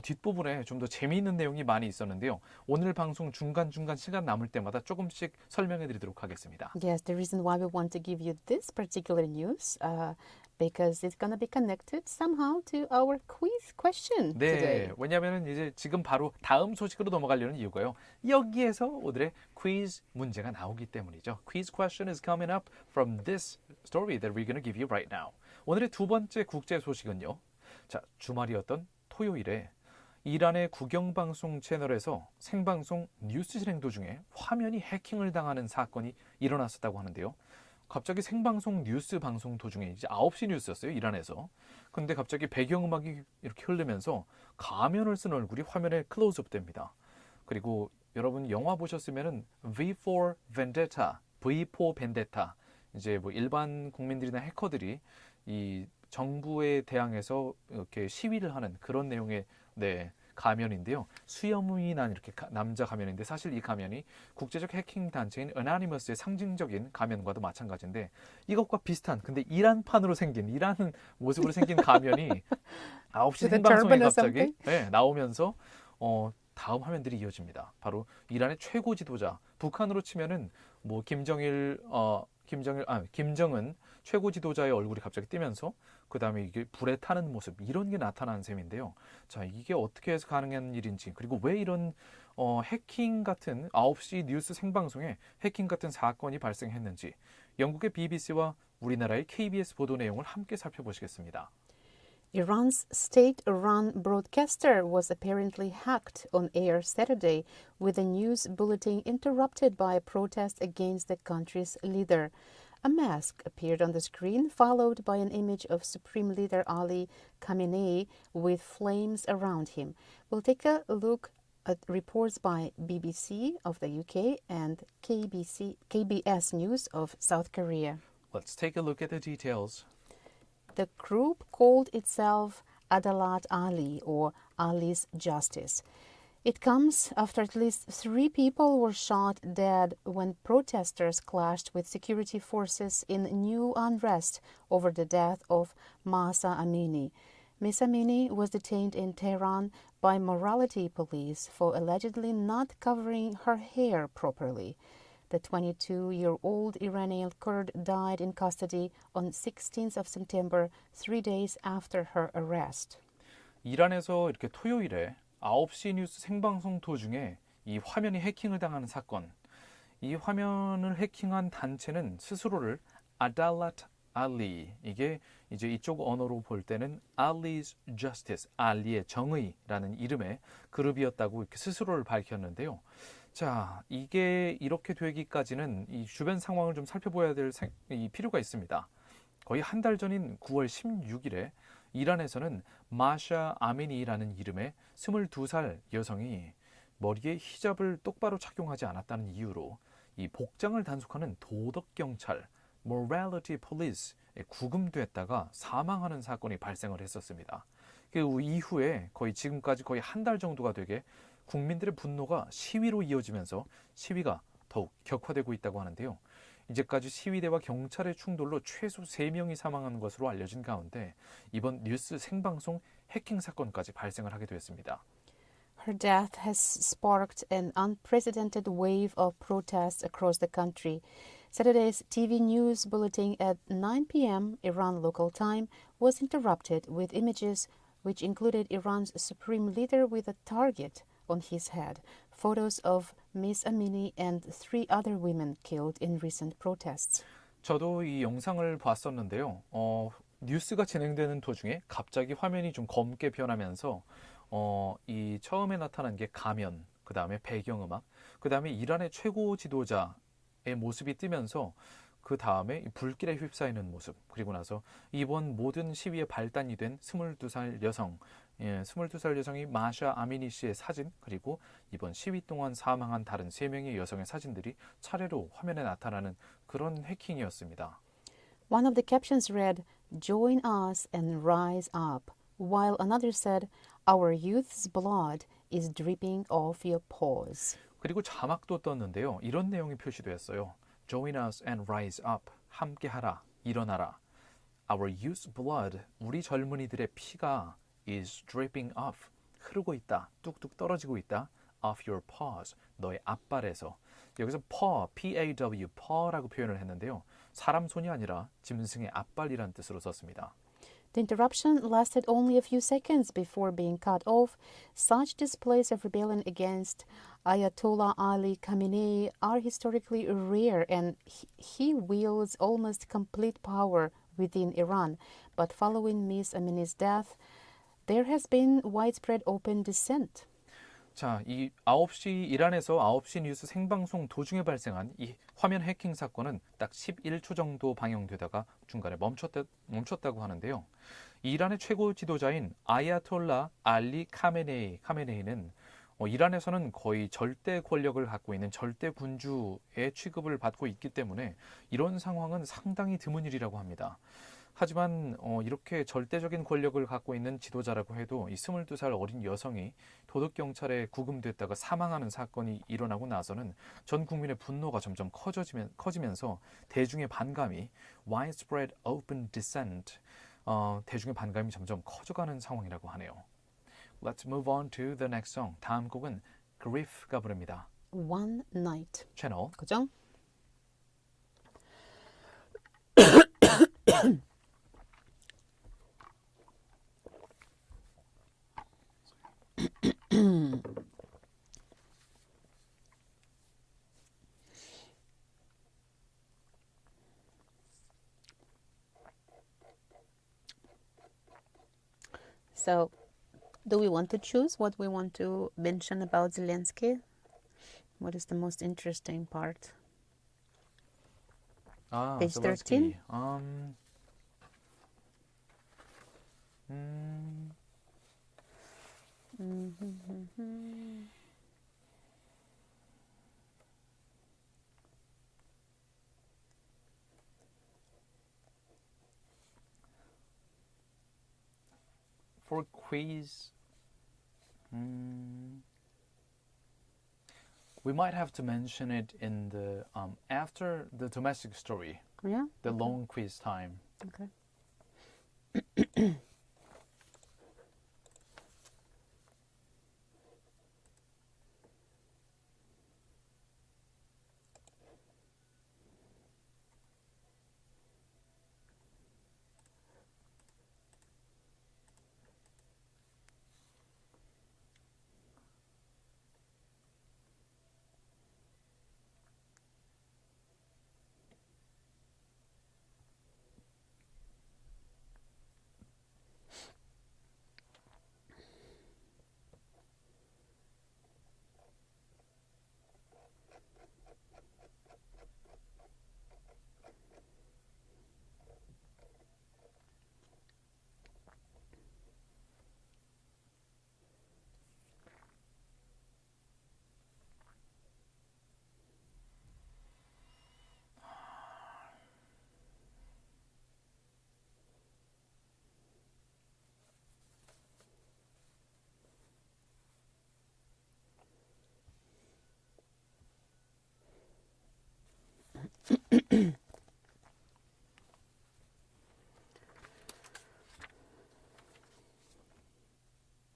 뒷부분에 좀 더 재미있는 내용이 많이 있었는데요. 오늘 방송 중간중간 시간 남을 때마다 조금씩 설명해 드리도록 하겠습니다. Yes, the reason why we want to give you this particular news because it's going to be connected somehow to our quiz question today. 네, 왜냐하면 이제 지금 바로 다음 소식으로 넘어가려는 이유가요. 여기에서 오늘의 퀴즈 문제가 나오기 때문이죠. Quiz question is coming up from this story that we're going to give you right now. 오늘의 두 번째 국제 소식은요. 자, 주말이었던 토요일에 이란의 국영방송 채널에서 생방송 뉴스 진행 도중에 화면이 해킹을 당하는 사건이 일어났었다고 하는데요. 갑자기 생방송 뉴스 방송 도중에 이제 9시 뉴스였어요, 이란에서. 근데 갑자기 배경음악이 이렇게 흐르면서 가면을 쓴 얼굴이 화면에 클로즈업 됩니다. 그리고 여러분 영화 보셨으면은 V4 Vendetta, V4 Vendetta. 이제 뭐 일반 국민들이나 해커들이 이 정부에 대항해서 이렇게 시위를 하는 그런 내용의 가면인데요. 수염이 난 이렇게 남자 가면인데 사실 이 가면이 국제적 해킹 단체인 Anonymous의 상징적인 가면과도 마찬가지인데 이것과 비슷한 근데 이란판으로 생긴 이란 모습으로 생긴 가면이 9시 생방송에 갑자기 나오면서 다음 화면들이 이어집니다. 바로 이란의 최고 지도자 북한으로 치면은 뭐 김정은 최고 지도자의 얼굴이 갑자기 뜨면서 그 다음에 이게 불에 타는 모습 이런 게 나타나는 셈인데요. 자, 이게 어떻게 해서 가능한 일인지 그리고 왜 이런 해킹 같은 9시 뉴스 생방송에 해킹 같은 사건이 발생했는지 영국의 BBC와 우리나라의 KBS 보도 내용을 함께 살펴보시겠습니다. Iran's state-run broadcaster was apparently hacked on air Saturday with a news bulletin interrupted by a protest against the country's leader. A mask appeared on the screen, followed by an image of Supreme Leader Ali Khamenei with flames around him. We'll take a look at reports by BBC of the UK and KBS News of South Korea. Let's take a look at the details. The group called itself Adalat Ali, or Ali's Justice. It comes after at least 3 people were shot dead when protesters clashed with security forces in new unrest over the death of Mahsa Amini. Ms. Amini was detained in Tehran by morality police for allegedly not covering her hair properly. The 22-year-old Iranian Kurd died in custody on 16th of September, 3 days after her arrest. 이란에서 이렇게 토요일에 9시 뉴스 생방송 도중에 이 화면이 해킹을 당하는 사건. 이 화면을 해킹한 단체는 스스로를 Adalat Ali, 이게 이제 이쪽 언어로 볼 때는 Ali's Justice, 알리의 정의라는 이름의 그룹이었다고 이렇게 스스로를 밝혔는데요. 자, 이게 이렇게 되기까지는 이 주변 상황을 좀 살펴봐야 될 이 필요가 있습니다. 거의 한 달 전인 9월 16일에 이란에서는 마샤 아미니라는 이름의 22살 여성이 머리에 히잡을 똑바로 착용하지 않았다는 이유로 이 복장을 단속하는 도덕경찰, morality police에 구금됐다가 사망하는 사건이 발생을 했었습니다. 그 이후에 거의 지금까지 거의 한 달 정도가 되게 국민들의 분노가 시위로 이어지면서 시위가 더욱 격화되고 있다고 하는데요. 이제까지 시위대와 경찰의 충돌로 최소 3명이 사망한 것으로 알려진 가운데 이번 뉴스 생방송 해킹 사건까지 발생을 하게 됐습니다. Her death has sparked an unprecedented wave of protests across the country. Saturday's TV news bulletin at 9 p.m. Iran local time was interrupted with images which included Iran's supreme leader with a target on his head, photos of Ms. Amini and 3 other women killed in recent protests. 저도 이 영상을 봤었는데요. 뉴스가 진행되는 도중에 갑자기 화면이 좀 검게 변하면서 이 처음에 나타난 게 가면, 그 다음에 배경음악, 그 다음에 이란의 최고 지도자의 모습이 뜨면서 그 다음에 불길에 휩싸이는 모습, 그리고 나서 이번 모든 시위의 발단이 된 22살 여성, 22살 여성이 마샤 아미니 씨의 사진, 그리고 이번 시위 동안 사망한 다른 3명의 여성의 사진들이 차례로 화면에 나타나는 그런 해킹이었습니다. One of the captions read, "Join us and rise up," while another said, "Our youth's blood is dripping off your paws." 그리고 자막도 떴는데요. 이런 내용이 표시되었어요. Join us and rise up. 함께하라. 일어나라. Our youth's blood. 우리 젊은이들의 피가 is dripping off. 흐르고 있다. 뚝뚝 떨어지고 있다. Off your paws. 너의 앞발에서. 여기서 paw, P-A-W, paw라고 표현을 했는데요. 사람 손이 아니라 짐승의 앞발이란 뜻으로 썼습니다. The interruption lasted only a few seconds before being cut off. Such displays of rebellion against Ayatollah Ali Khamenei are historically rare, and he wields almost complete power within Iran. But following Ms. Amini's death, there has been widespread open dissent. 자, 이 9시 이란에서 9시 뉴스 생방송 도중에 발생한 이 화면 해킹 사건은 딱 11초 정도 방영되다가 중간에 멈췄다고 하는데요. 이란의 최고 지도자인 아야톨라 알리 카메네이는 이란에서는 거의 절대 권력을 갖고 있는 절대 군주의 취급을 받고 있기 때문에 이런 상황은 상당히 드문 일이라고 합니다. 하지만 이렇게 절대적인 권력을 갖고 있는 지도자라고 해도 이 22살 어린 여성이 도덕경찰에 구금됐다가 사망하는 사건이 일어나고 나서는 전 국민의 분노가 점점 커지면서 대중의 반감이 widespread open dissent, 대중의 반감이 점점 커져가는 상황이라고 하네요. Let's move on to the next song. 다음 곡은 Griff가 부릅니다. One night. 채널 그죠? So, do we want to choose what we want to mention about Zelensky? What is the most interesting part? Page 13? For quiz, we might have to mention it in the after the domestic story, Yeah? the long quiz time. Okay.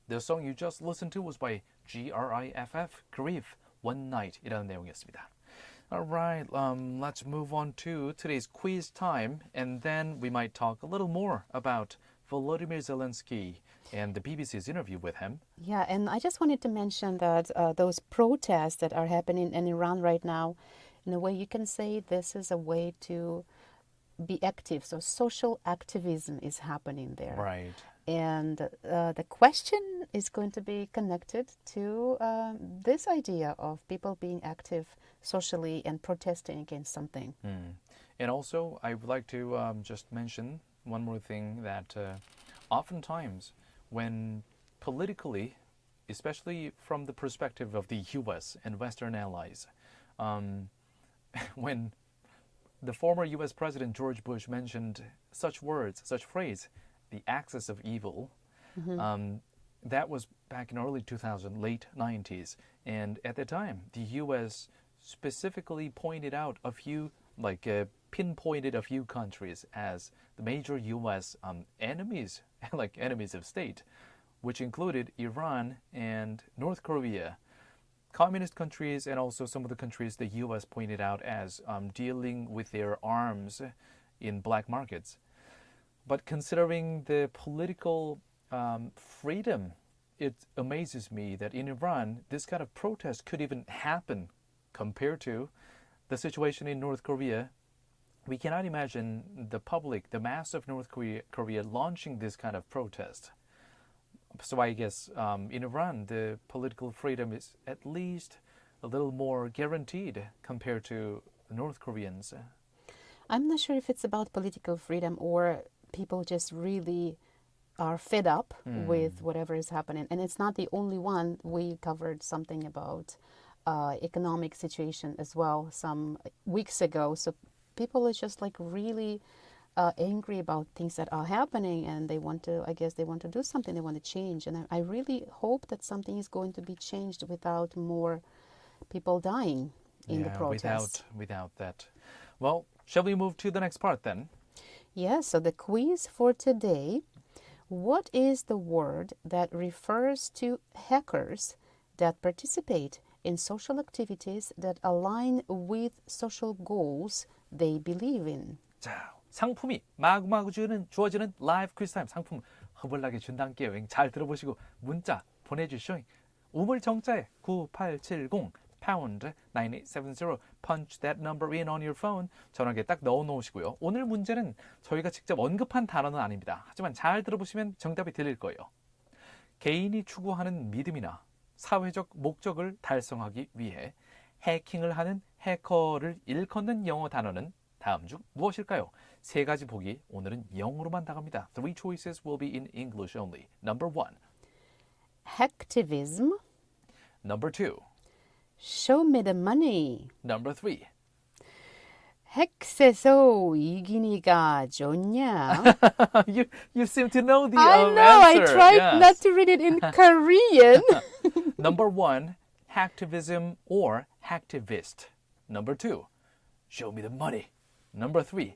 The song you just listened to was by Griff, Griff, One Night 이라는 내용이었습니다. Alright, let's move on to today's quiz time, and then we might talk a little more about Volodymyr Zelensky and the BBC's interview with him. Yeah, and I just wanted to mention that those protests that are happening in Iran right now, in a way you can say this is a way to be active. So social activism is happening there. Right. And the question is going to be connected to this idea of people being active socially and protesting against something. And also, I would like to just mention one more thing that oftentimes when politically, especially from the perspective of the US and Western allies, when the former US President George Bush mentioned such words, such phrase, the axis of evil, that was back in early 2000, late 90s. And at the time, the US specifically pointed out a few, pinpointed a few countries as the major US enemies, like enemies of state, which included Iran and North Korea, communist countries, and also some of the countries the US pointed out as dealing with their arms in black markets. But considering the political freedom, it amazes me that in Iran, this kind of protest could even happen compared to the situation in North Korea. We cannot imagine the public, the mass of North Korea launching this kind of protest. So I guess in Iran, the political freedom is at least a little more guaranteed compared to North Koreans. I'm not sure if it's about political freedom or people just really are fed up with whatever is happening. And it's not the only one. We covered something about economic situation as well some weeks ago. So people are just really angry about things that are happening, and they want to do something, they want to change. And I really hope that something is going to be changed without more people dying in the protest. Without that. Well, shall we move to the next part then? Yes, so the quiz for today. What is the word that refers to hackers that participate in social activities that align with social goals they believe in? 자, 상품이 마구마구 주어지는 라이브 퀴즈 타임 상품 허벌나게 준단께요. 잘 들어보시고 문자 보내주시오. 우물정자에 9870 pound 9870 punch that number in on your phone 전화기에 딱 넣어 놓으시고요. 오늘 문제는 저희가 직접 언급한 단어는 아닙니다. 하지만 잘 들어보시면 정답이 들릴 거예요. 개인이 추구하는 믿음이나 사회적 목적을 달성하기 위해 해킹을 하는 해커를 일컫는 영어 단어는 다음 중 무엇일까요? 세 가지 보기 오늘은 영어로만 나갑니다. Three choices will be in English only. Number 1. Hacktivism. Number 2. Show me the money. Number 3. 핵세서 이기니가 좋냐? you seem to know the I know. answer. I tried Yes. not to read it in Korean. Number 1, hacktivism or hacktivist. Number 2, show me the money. Number 3,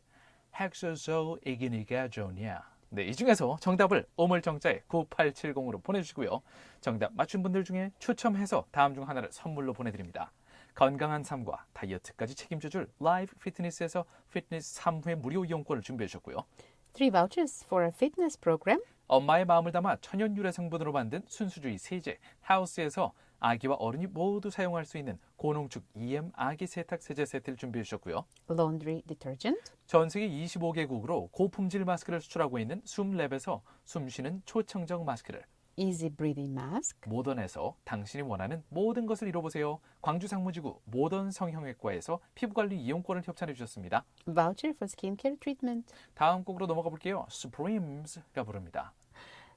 핵세서 이기니가 좋냐. 네, 이 중에서 정답을 오물정자에 9870으로 보내주시고요. 정답 맞춘 분들 중에 추첨해서 다음 중 하나를 선물로 보내드립니다. 건강한 삶과 다이어트까지 책임져줄 라이브 피트니스에서 피트니스 3회 무료 이용권을 준비해 주셨고요. 3 vouchers for a fitness program. 엄마의 마음을 담아 천연 유래 성분으로 만든 순수주의 세제 하우스에서 아기와 어른이 모두 사용할 수 있는 고농축 EM 아기 세탁 세제 세트를 준비해 주셨고요. Laundry detergent. 전 세계 25개국으로 고품질 마스크를 수출하고 있는 숨랩에서 숨쉬는 초청정 마스크를 Easy breathing mask. 모던에서 당신이 원하는 모든 것을 이뤄보세요. 광주 상무지구 모던 성형외과에서 피부관리 이용권을 협찬해 주셨습니다. Voucher for skincare treatment. 다음 곡으로 넘어가 볼게요. Supremes가 부릅니다.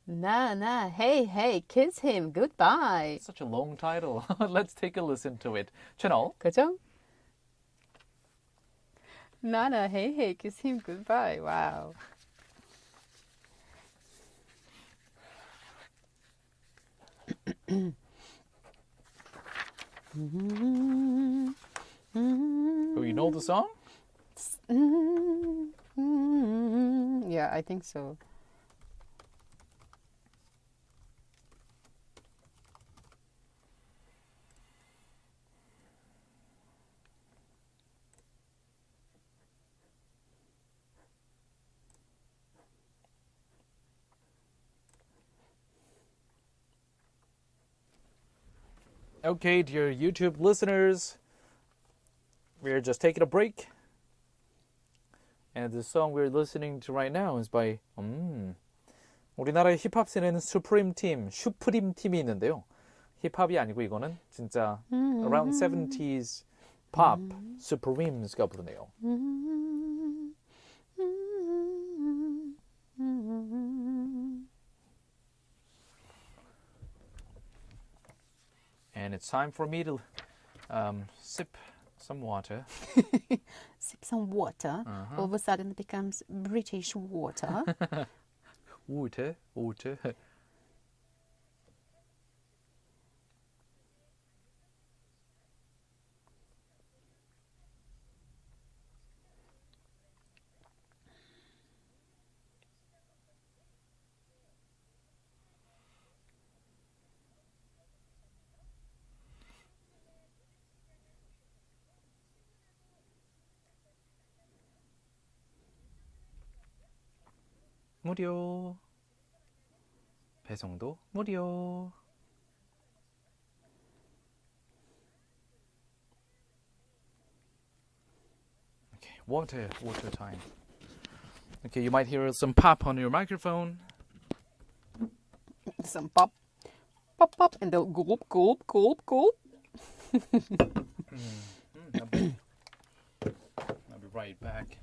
Nah, hey, kiss him, goodbye. Such a long title. Let's take a listen to it. 채널 그죠? Nah, hey, kiss him, goodbye. Wow. Do you know the song? Yeah, I think so. Okay, dear YouTube listeners, we're just taking a break. And the song we're listening to right now is by 우리나라의 힙합 씬에는 슈프림 팀이 있는데요. 힙합이 아니고 이거는 진짜 around 70s pop Supremes가 부르네요. And it's time for me to sip some water. Sip some water. All of a sudden it becomes British water. Water. 무료. 배송도 무료. Okay, water time. Okay, you might hear some pop on your microphone. Some pop, and they'll gulp. I'll be right back.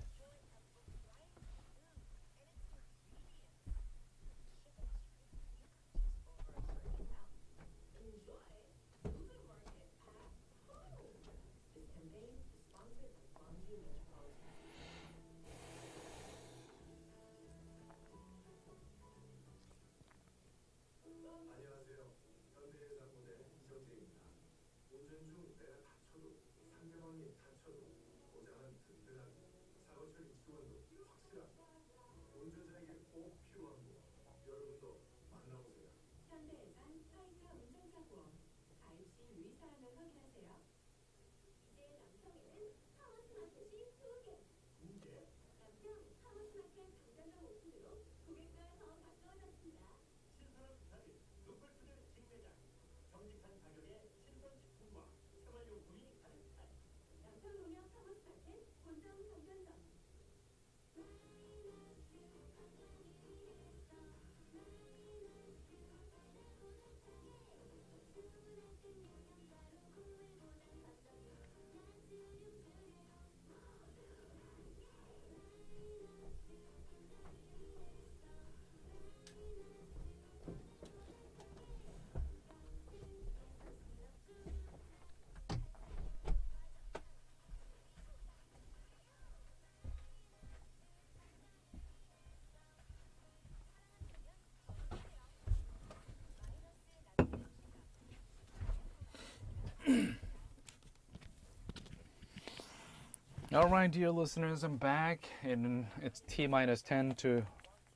All right, dear listeners, I'm back, and it's T-10 to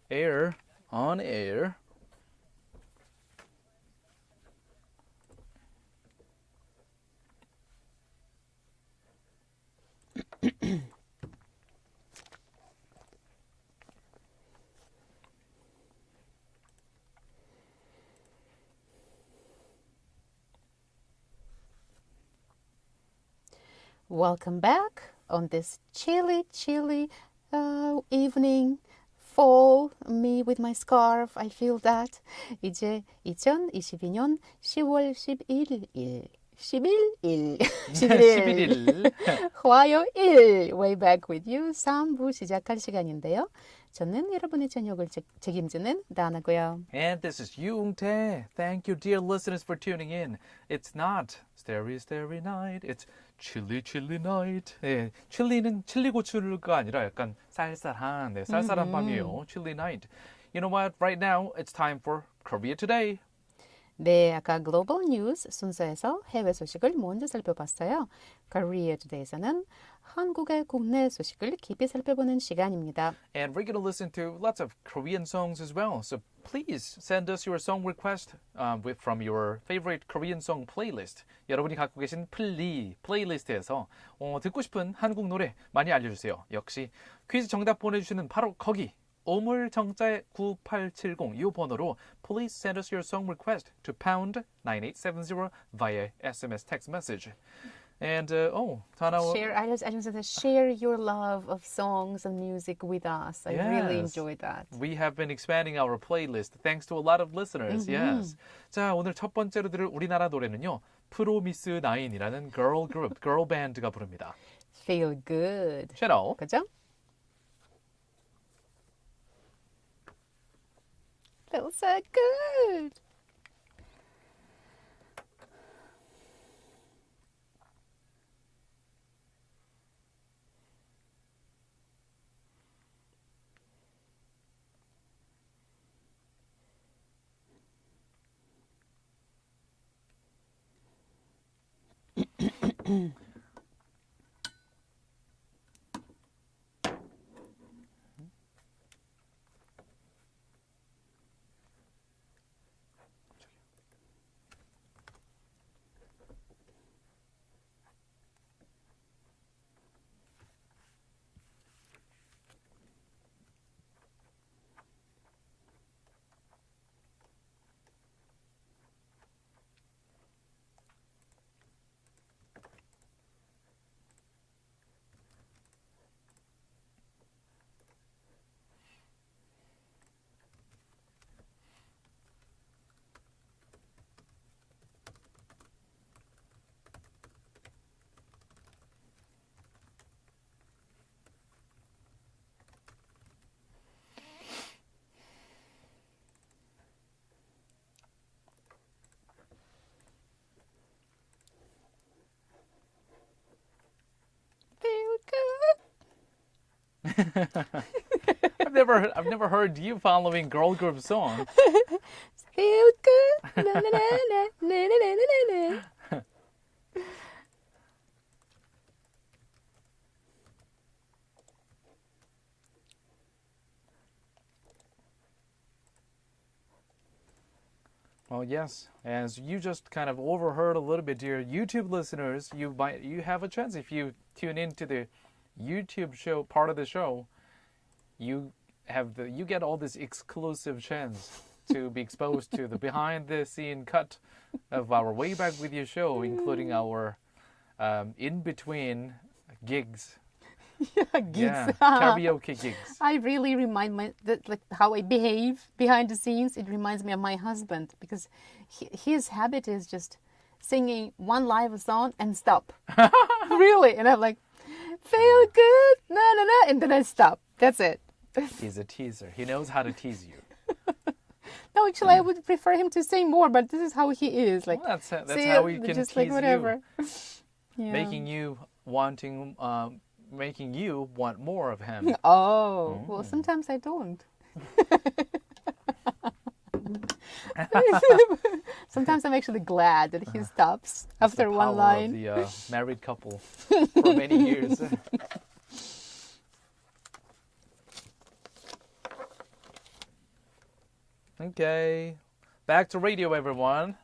air, on air. Welcome back on this chilly evening. Fall, me with my scarf, I feel that. 이제 2022년 10월 11일 11일 화요일 Way Back With You 3부 시작할 시간인데요. 저는 여러분의 저녁을 책임지는 다나고요. And this is Yoongtae. Thank you, dear listeners, for tuning in. It's not Starry Night. It's Chilly Night. 네, 칠리는 칠리 고추가 아니라 약간 쌀쌀한, 쌀쌀한 밤이에요. Chilly Night. You know what? Right now, it's time for Korea Today. 네, 아까 글로벌 뉴스 순서에서 해외 소식을 먼저 살펴봤어요. Korea Today에서는 한국의 국내 소식을 깊이 살펴보는 시간입니다. And we're going to listen to lots of Korean songs as well. So please send us your song request from your favorite Korean song playlist. 여러분이 갖고 계신 플레이리스트에서 듣고 싶은 한국 노래 많이 알려주세요. 역시 퀴즈 정답 보내주시는 바로 거기 오물 정자의 9870 이 번호로 Please send us your song request to pound 9870 via SMS text message. And Tana, I just said share your love of songs and music with us. I really Yes. enjoyed that. we have been expanding our playlist thanks to a lot of listeners. Yes. 자, 오늘 첫 번째로 들을 우리나라 노래는요. 프로미스 나인이라는 girl group, girl band가 부릅니다. Feel good. 쉐로. 그죠? Feels so good. I've never heard you following girl group song. Feel good. Na, na, na, na, na, na, na, na, na. Well, yes, as you just kind of overheard a little bit, dear YouTube listeners, you have a chance if you tune into the YouTube show part of the show. You get all this exclusive chance to be exposed to the behind the scene cut of our Way Back With You show, including our in between gigs. Yeah, gigs. Yeah, karaoke gigs. I really remind like how I behave behind the scenes. It reminds me of my husband because his habit is just singing one live song and stop. Really, and I'm like, feel good, na na na, and then I stop. That's it. He's a teaser. He knows how to tease you. No, actually, I would prefer him to sing more, but this is how he is. Like, Well, that's see, how we can just tease like whatever. you, Yeah. making you want more of him. Oh, well, sometimes I don't. Sometimes I'm actually glad that he stops after The one power line. of the married couple for many years. Okay, back to radio, everyone.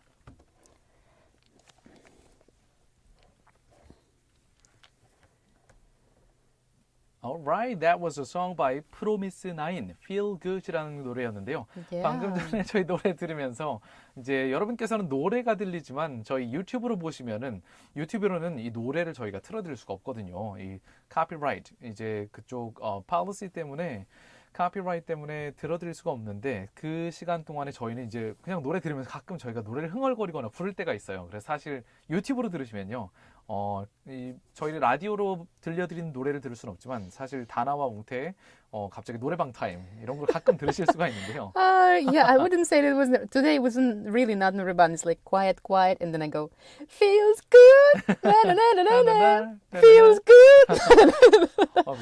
Alright, that was a song by Promise 9, Feel Good이라는 노래였는데요. Yeah. 방금 전에 저희 노래 들으면서 이제 여러분께서는 노래가 들리지만 저희 유튜브로 보시면은 유튜브로는 이 노래를 저희가 틀어드릴 수가 없거든요. 이 카피라이트 이제 그쪽 policy 때문에 카피라이트 때문에 들어드릴 수가 없는데 그 시간 동안에 저희는 이제 그냥 노래 들으면서 가끔 저희가 노래를 흥얼거리거나 부를 때가 있어요. 그래서 사실 유튜브로 들으시면요. 저희를 라디오로 들려드리는 노래를 들을 수는 없지만 사실 다나와 웅태 갑자기 노래방 타임 이런 걸 가끔 들으실 수가 있는데요. Yeah, I wouldn't say that it was today. It wasn't really not Nureban. It's like quiet, quiet, and then I go, feels good, na na na na na na, feels good.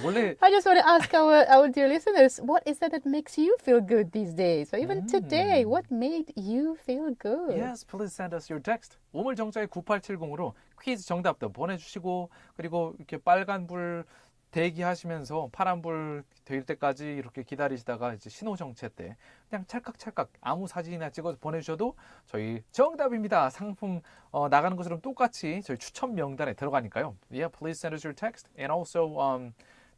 원래 I just want to ask our dear listeners, what is that makes you feel good these days? Or even today, what made you feel good? Yes, please send us your text. 우물정자의 9870으로 퀴즈 정답도 보내주시고 그리고 이렇게 빨간 불 대기하시면서 파란불 될 때까지 이렇게 기다리시다가 이제 신호정체 때 그냥 찰칵찰칵 아무 사진이나 찍어서 보내주셔도 저희 정답입니다. 상품 나가는 것처럼 똑같이 저희 추천 명단에 들어가니까요. Yeah, please send us your text and also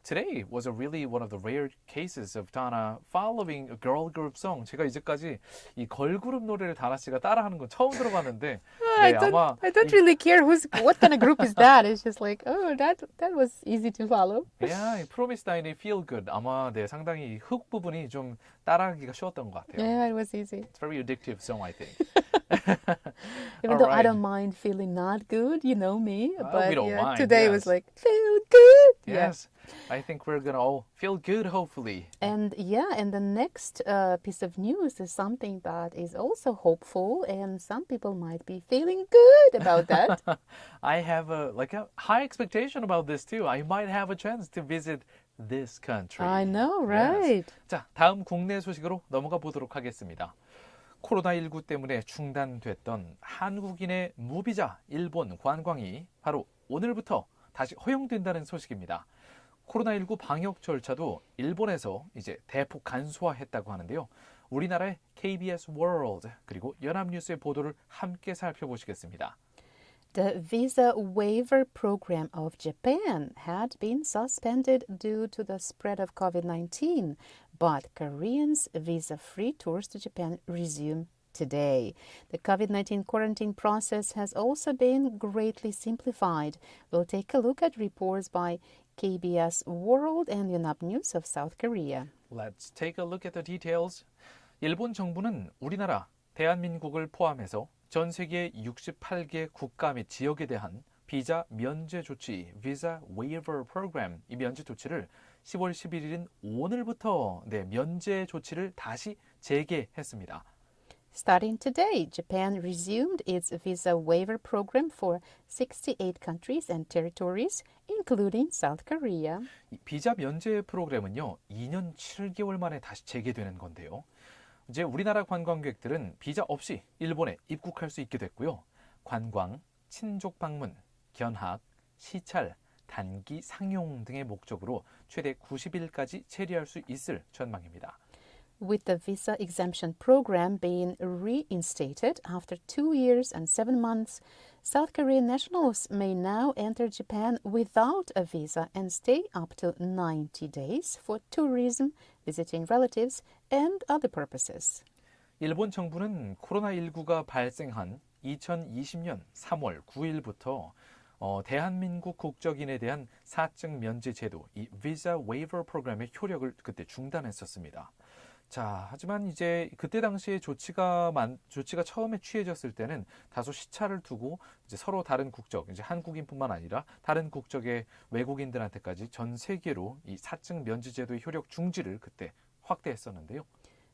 today was a really one of the rare cases of Donna following a girl group song. 제가 이제까지 이 걸그룹 노래를 다나 씨가 따라하는 건 처음 들어봤는데 I 네, I don't really care what kind of group is that. It's just like, oh, that was easy to follow. Yeah, Promise Nine의 Feel Good 아마 네, 상당히 훅 부분이 좀 따라하기가 쉬웠던 것 같아요. Yeah, it was easy. It's a very addictive song, I think. Even though I Alright. don't mind feeling not good, you know me. But we don't yeah, mind, today was yes. like, feel good. Yeah. Yes, I think we're gonna all feel good, hopefully. And the next piece of news is something that is also hopeful, and some people might be feeling good about that. I have a high expectation about this too. I might have a chance to visit this country. I know, Yes. right? 자, 다음 국내 소식으로 넘어가 보도록 하겠습니다. 코로나19 때문에 중단됐던 한국인의 무비자 일본 관광이 바로 오늘부터 다시 허용된다는 소식입니다. 코로나19 방역 절차도 일본에서 이제 대폭 간소화했다고 하는데요. 우리나라의 KBS World 그리고 연합뉴스의 보도를 함께 살펴보시겠습니다. The visa waiver program of Japan had been suspended due to the spread of COVID-19, but Koreans' visa-free tours to Japan resume today. The COVID-19 quarantine process has also been greatly simplified. We'll take a look at reports by KBS World and Yonhap News of South Korea. Let's take a look at the details. 일본 정부는 우리나라, 대한민국을 포함해서 전 세계 68개 국가 및 지역에 대한 비자 면제 조치, Visa Waiver Program, 이 면제 조치를 10월 11일인 오늘부터 면제 조치를 다시 재개했습니다. Starting today, Japan resumed its visa waiver program for 68 countries and territories, including South Korea. 이 비자 면제 프로그램은요, 2년 7개월 만에 다시 재개되는 건데요. 이제 우리나라 관광객들은 비자 없이 일본에 입국할 수 있게 됐고요. 관광, 친족 방문, 견학, 시찰, 단기 상용 등의 목적으로 최대 90일까지 체류할 수 있을 전망입니다. With the visa exemption program being reinstated after 2 years and 7 months, South Korean nationals may now enter Japan without a visa and stay up to 90 days for tourism, visiting relatives, and other purposes. 일본 정부는 코로나19가 발생한 2020년 3월 9일부터 대한민국 국적인에 대한 사증 면제 제도, 이 Visa Waiver 프로그램의 효력을 그때 중단했었습니다. 자, 하지만 이제 그때 당시에 조치가 처음에 취해졌을 때는 다소 시차를 두고 이제 서로 다른 국적, 이제 한국인뿐만 아니라 다른 국적의 외국인들한테까지 전 세계로 이 사증 면제 제도의 효력 중지를 그때 확대했었는데요.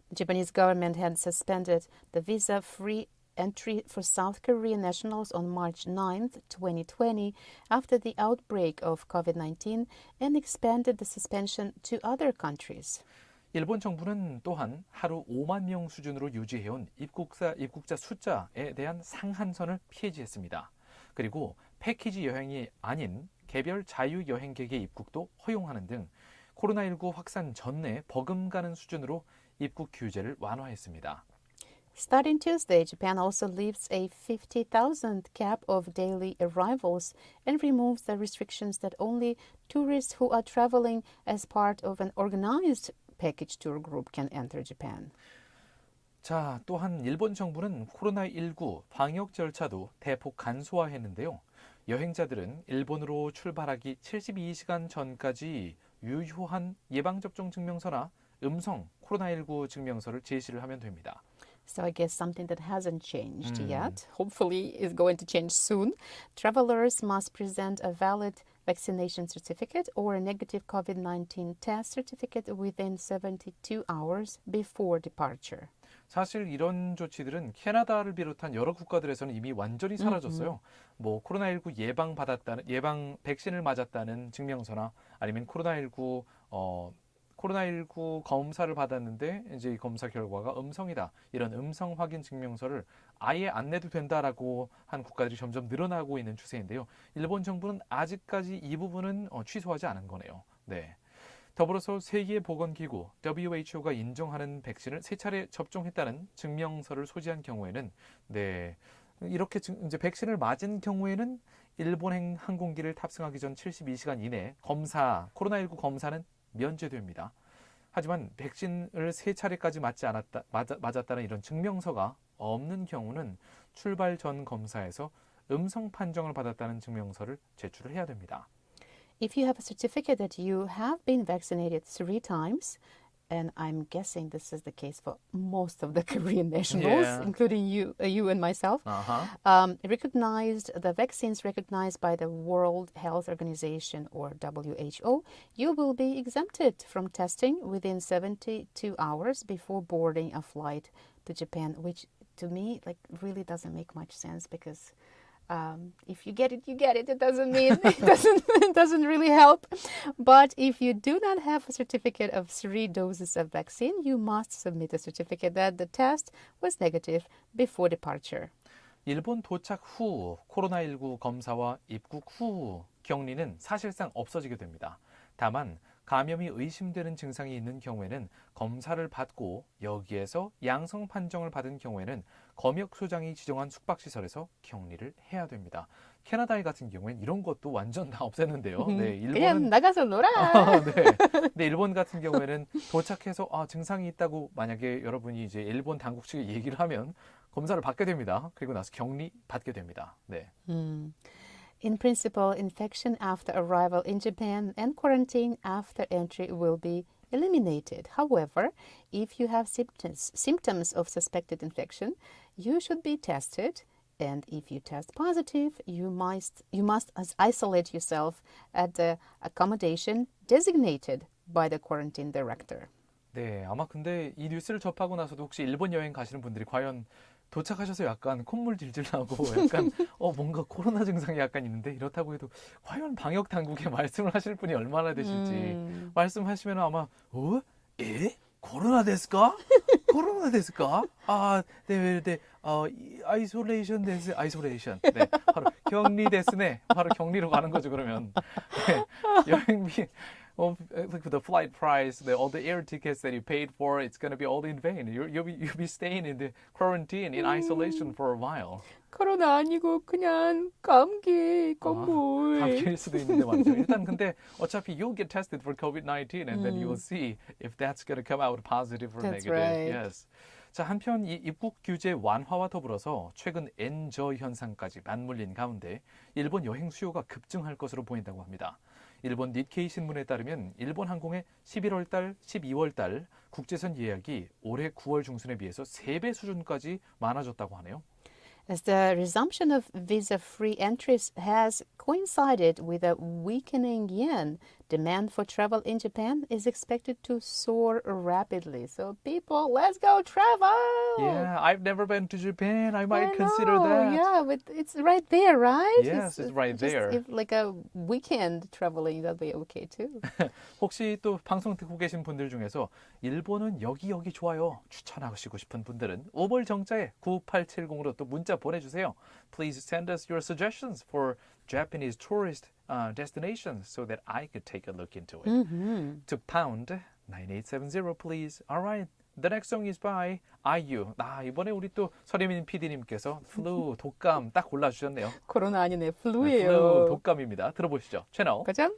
The Japanese government had suspended the visa-free entry for South Korean nationals on March 9th, 2020, after the outbreak of COVID-19 and expanded the suspension to other countries. 일본 정부는 또한 하루 5만 명 수준으로 유지해온 입국자 숫자에 대한 상한선을 폐지했습니다. 그리고 패키지 여행이 아닌 개별 자유 여행객의 입국도 허용하는 등 코로나19 확산 전에 버금가는 수준으로 입국 규제를 완화했습니다. Starting Tuesday, Japan also lifts a 50,000 cap of daily arrivals and removes the restrictions that only tourists who are traveling as part of an organized package tour group can enter Japan. 자, 또한 일본 정부는 코로나19 방역 절차도 대폭 간소화했는데요. 여행자들은 일본으로 출발하기 72시간 전까지 유효한 예방접종 증명서나 음성 코로나19 증명서를 제시를 하면 됩니다. So I guess something that hasn't changed yet, hopefully is going to change soon. Travelers must present a valid vaccination certificate or a negative COVID-19 test certificate within 72 hours before departure. 사실 이런 조치들은 캐나다를 비롯한 여러 국가들에서는 이미 완전히 사라졌어요. 뭐 코로나19 예방 백신을 맞았다는 증명서나 아니면 코로나19 검사를 받았는데 이제 이 검사 결과가 음성이다. 이런 음성 확인 증명서를 아예 안 내도 된다라고 한 국가들이 점점 늘어나고 있는 추세인데요. 일본 정부는 아직까지 이 부분은 취소하지 않은 거네요. 네. 더불어서 세계보건기구 WHO가 인정하는 백신을 3차례 접종했다는 증명서를 소지한 경우에는 이렇게 이제 백신을 맞은 경우에는 일본 항공기를 탑승하기 전 72시간 이내 코로나19 검사는 면제됩니다. 하지만 백신을 3차례까지 맞았다는 이런 증명서가 없는 경우는 출발 전 검사에서 음성 판정을 받았다는 증명서를 제출을 해야 됩니다. If you have a certificate that you have been vaccinated 3 times, and I'm guessing this is the case for most of the Korean nationals, Yeah. including you and myself, the vaccines recognized by the World Health Organization or WHO, you will be exempted from testing within 72 hours before boarding a flight to Japan, which to me really doesn't make much sense because if you get it, you get it. It doesn't mean it doesn't really help. But if you do not have a certificate of 3 doses of vaccine, you must submit a certificate that the test was negative before departure. 일본 도착 후 코로나19 검사와 입국 후 격리는 사실상 없어지게 됩니다. 다만 감염이 의심되는 증상이 있는 경우에는 검사를 받고 여기에서 양성 판정을 받은 경우에는 검역소장이 지정한 숙박시설에서 격리를 해야 됩니다. 캐나다에 같은 경우에는 이런 것도 완전 다 없앴는데요. 네, 일본은 그냥 나가서 놀아. 네. 근데 일본 같은 경우에는 도착해서 증상이 있다고 만약에 여러분이 이제 일본 당국 측에 얘기를 하면 검사를 받게 됩니다. 그리고 나서 격리 받게 됩니다. 네. In principle, infection after arrival in Japan and quarantine after entry will be eliminated. However, if you have symptoms of suspected infection, you should be tested. And if you test positive, you must isolate yourself at the accommodation designated by the quarantine director. 네, 아마 근데 이 뉴스를 접하고 나서도 혹시 일본 여행 가시는 분들이 과연 도착하셔서 약간 콧물 질질 나고 약간 뭔가 코로나 증상이 약간 있는데 이렇다고 해도 과연 방역 당국에 말씀을 하실 분이 얼마나 되실지 말씀하시면 아마 코로나 데스까? 코로나 데스까? 네, 아이솔레이션 데스, 아이솔레이션. 네, 바로 격리 데스네. 바로 격리로 가는 거죠, 그러면. 네, 여행비, the flight price, all the air tickets that you paid for, it's going to be all in vain. You'll be staying in the quarantine, in isolation for a while. 코로나 아니고 그냥 감기, 콧물. 감기일 수도 있는데 말이죠. 일단 근데 어차피 you'll get tested for COVID-19 and then you'll see if that's going to come out positive or That's negative. right. Yes. 자, 한편 이 입국 규제 완화와 더불어서 최근 엔저 현상까지 맞물린 가운데 일본 여행 수요가 급증할 것으로 보인다고 합니다. 일본 니케이 신문에 따르면 일본 항공의 11월 달, 12월 달 국제선 예약이 올해 9월 중순에 비해서 3배 수준까지 많아졌다고 하네요. As the resumption of visa-free entries has coincided with a weakening yen, demand for travel in Japan is expected to soar rapidly. So people, let's go travel! Yeah, I've never been to Japan. I might I consider know, that. Yeah, but it's right there, right? Yes, it's right there. If like a weekend traveling, that'll be okay too. 혹시 또 방송 듣고 계신 분들 중에서 일본은 여기 좋아요 추천하시고 싶은 분들은 5월 정자에 9870으로 또 문자 보내주세요. Please send us your suggestions for Japanese tourist destinations so that I could take a look into it. To pound 9870 please. Alright. The next song is by IU. 이번에 우리 또 서리민 PD님께서 flu, 독감 딱 골라주셨네요. 코로나 아니네, flu, 플루예요. 독감입니다. 들어보시죠. 채널. 가장?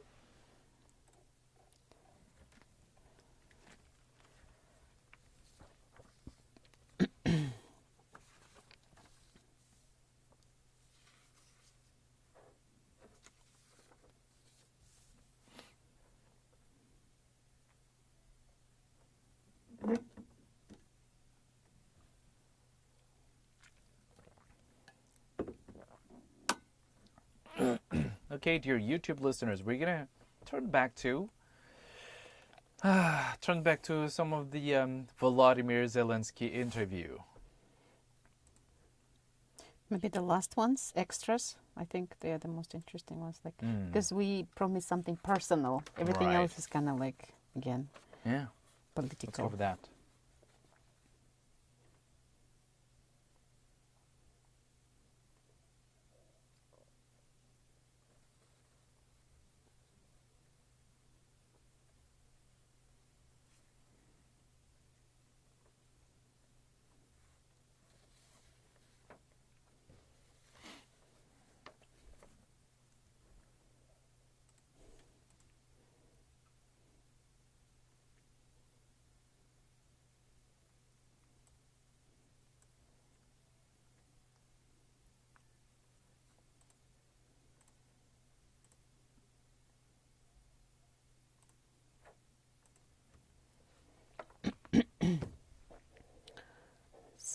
Okay, dear YouTube listeners, we're gonna turn back to some of the Volodymyr Zelensky interview. Maybe the last ones, extras. I think they are the most interesting ones, because we promised something personal. Everything Right. else is kind of again, Yeah, let's political. go for that.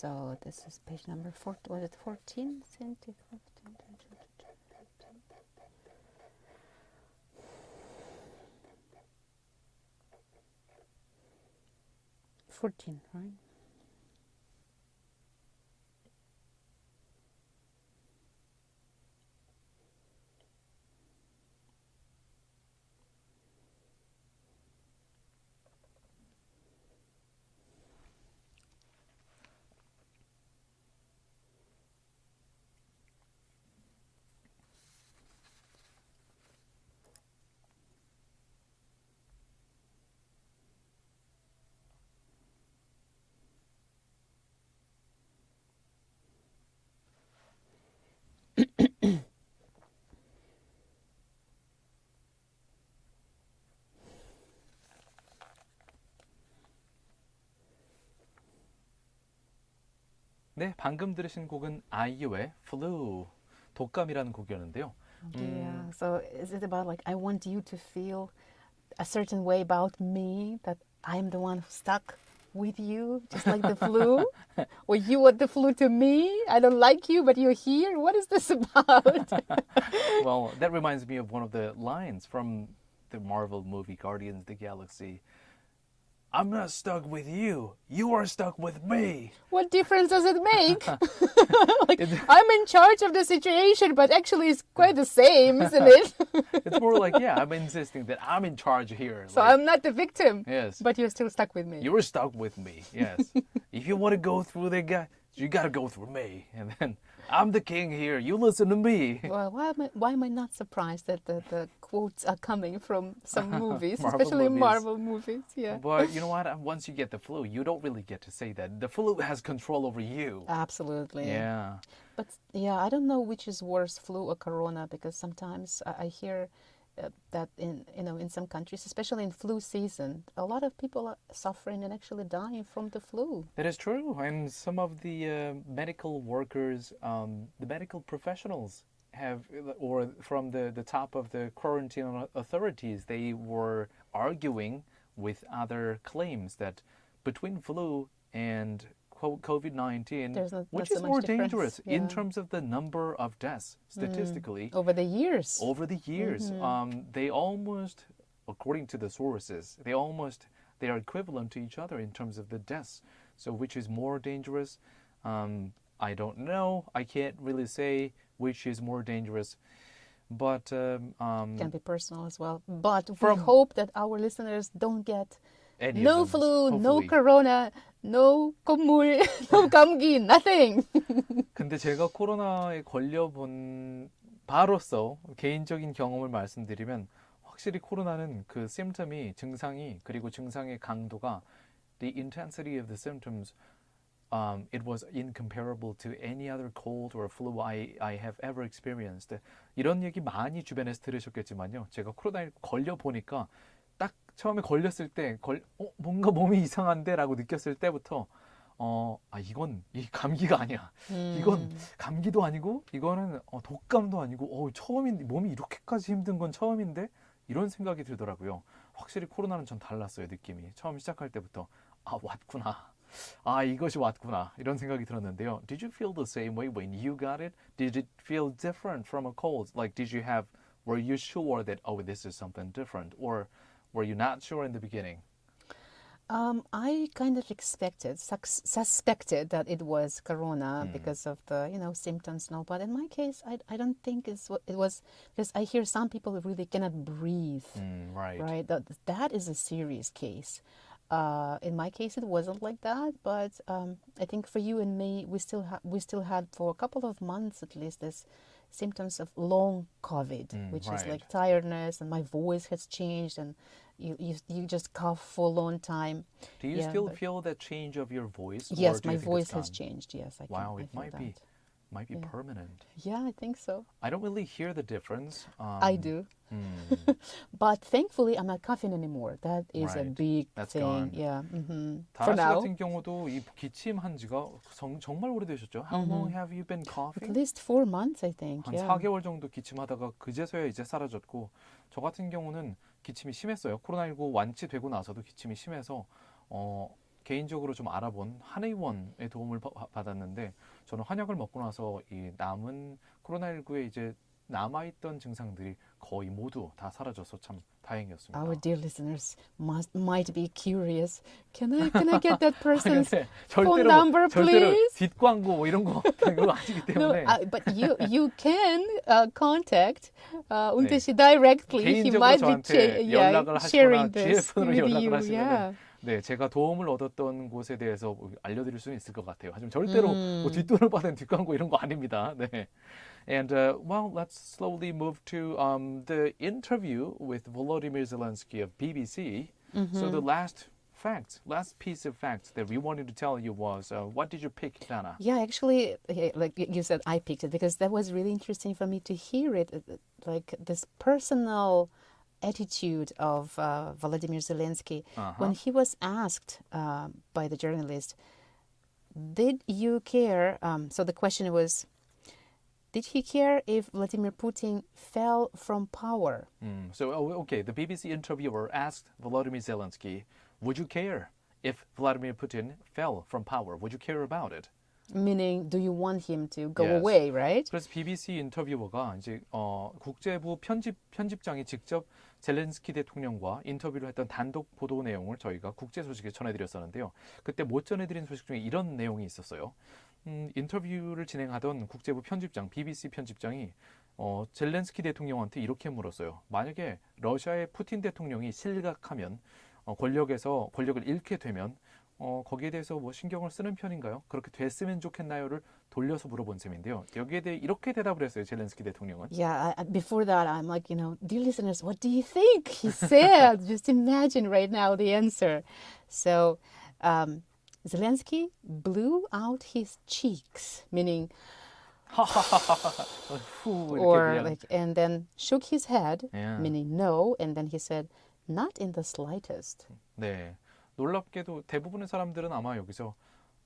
So this is page number 4. Was it 14? 14, right? 네, 방금 들으신 곡은 아이유의 Flu, 독감이라는 곡이었는데요. Yeah. So is it about like I want you to feel a certain way about me, that I'm the one who stuck with you, just like the flu? Or you are the flu to me? I don't like you, but you're here? What is this about? Well, that reminds me of one of the lines from the Marvel movie Guardians of the Galaxy. I'm not stuck with you. You are stuck with me. What difference does it make? Like, I'm in charge of the situation, but actually it's quite the same, isn't it? It's more like, yeah, I'm insisting that I'm in charge here. So Like, I'm not the victim, yes, but you're still stuck with me. you're stuck with me. Yes. If you want to go through the guy, you got to go through me. And then I'm the king here. You listen to me. Well, why am I not surprised that the quotes are coming from some movies, Marvel especially movies. Marvel movies? Yeah. But you know what? Once you get the flu, you don't really get to say that. The flu has control over you. Absolutely. Yeah. But yeah, I don't know which is worse, flu or corona, because sometimes I hear that in some countries, especially in flu season, a lot of people are suffering and actually dying from the flu. That is true. And some of the medical workers, the medical professionals have, or from the top of the quarantine authorities, they were arguing with other claims that between flu and COVID-19, There's not which so is much more difference, dangerous in yeah. terms of the number of deaths statistically. Over the years. Over the years, they almost, according to the sources, they are equivalent to each other in terms of the deaths. So which is more dangerous? I don't know. I can't really say which is more dangerous. But Can be personal as well. But we From- hope that our listeners don't get any no of them, flu, no hopefully. corona, no 콧물, no 감기, nothing. 근데 제가 코로나에 걸려본 바로서 개인적인 경험을 말씀드리면 확실히 코로나는 그 심텀이 증상이 그리고 증상의 강도가 the intensity of the symptoms it was incomparable to any other cold or flu I have ever experienced. 이런 얘기 많이 주변에서 들으셨겠지만요. 제가 코로나에 걸려 보니까 딱 처음에 걸렸을 때 뭔가 몸이 이상한데 라고 느꼈을 때부터 이건 이 감기가 아니야. 이건 감기도 아니고 이거는 독감도 아니고 처음인데 몸이 이렇게까지 힘든 건 처음인데 이런 생각이 들더라고요. 확실히 코로나는 전 달랐어요. 느낌이. 처음 시작할 때부터 왔구나. 이것이 왔구나. 이런 생각이 들었는데요. Did you feel the same way when you got it? Did it feel different from a cold? Like were you sure that this is something different, or were you not sure in the beginning? I kind of suspected that it was corona because of the symptoms and all. But in my case, I don't think it was, because I hear some people really cannot breathe. Right. That is a serious case. In my case, it wasn't like that. But I think for you and me, we still had for a couple of months at least this symptoms of long COVID, which is like tiredness, and my voice has changed, and you just cough for a long time. Do you still feel that change of your voice? Yes, or do my you think voice it's has gone? changed. Yes, I Wow, I it feel might be Yeah. permanent. Yeah, I think so. I don't really hear the difference. I do. But thankfully, I'm not coughing anymore. That is a Right. big That's thing. gone. Yeah. 다라 For 씨 now, 같은 경우도 이 기침한 지가 정말 오래되셨죠? How long have you been at coughing? least 4 months, I think. 한 Yeah. 4개월 정도 기침하다가 그제서야 이제 사라졌고, 저 같은 경우는 기침이 심했어요. 코로나19 완치되고 나서도 기침이 심해서 개인적으로 좀 알아본 한의원의 도움을 받았는데 저는 한약을 먹고 나서 이 남은 코로나19에 이제 남아있던 증상들이 거의 모두 다 사라져서 참 다행이었습니다. Our dear listeners might be curious. Can I get that person's 근데 phone number, 절대로 please? 뒷광고 뭐 이런 거 이거 아니기 No, 때문에 but you can contact 은태 네. 씨 directly. He 개인적으로 might be 저한테 연락을 하시거나 sharing this GFN으로 with 연락을 you. 하시면 Yeah. 네, 제가 도움을 얻었던 곳에 대해서 알려드릴 수는 있을 것 같아요. 하지만 절대로 뭐 뒷돈을 받은 뒷광고 이런 거 아닙니다. 네. And well, let's slowly move to the interview with Volodymyr Zelensky of BBC. So the last piece of facts that we wanted to tell you was, what did you pick, Dana? Yeah, actually, like you said, I picked it because that was really interesting for me to hear it, like this personal attitude of Volodymyr Zelensky when he was asked by the journalist, did you care? So the question was, did he care if Vladimir Putin fell from power? Okay, the BBC interviewer asked Volodymyr Zelensky, would you care if Vladimir Putin fell from power? Would you care about it? Meaning, do you want him to go Yes. away, right? 그래서 BBC 인터뷰어가 이제 국제부 편집장이 직접 젤렌스키 대통령과 인터뷰를 했던 단독 보도 내용을 저희가 국제 소식에 전해드렸었는데요. 그때 못 전해드린 소식 중에 이런 내용이 있었어요. 인터뷰를 진행하던 국제부 편집장, BBC 편집장이 젤렌스키 대통령한테 이렇게 물었어요. 만약에 러시아의 푸틴 대통령이 실각하면 권력을 잃게 되면 거기에 대해서 뭐 신경을 쓰는 편인가요? 그렇게 됐으면 좋겠나요를 돌려서 물어본 셈인데요. 여기에 대해 이렇게 대답을 했어요. 젤렌스키 대통령은. Yeah, before that, I'm like, dear listeners, what do you think he said? Just imagine right now the answer. So, Zelensky blew out his cheeks, meaning, or like, and then shook his head, Yeah. meaning no, and then he said, not in the slightest. 네. 놀랍게도 대부분의 사람들은 아마 여기서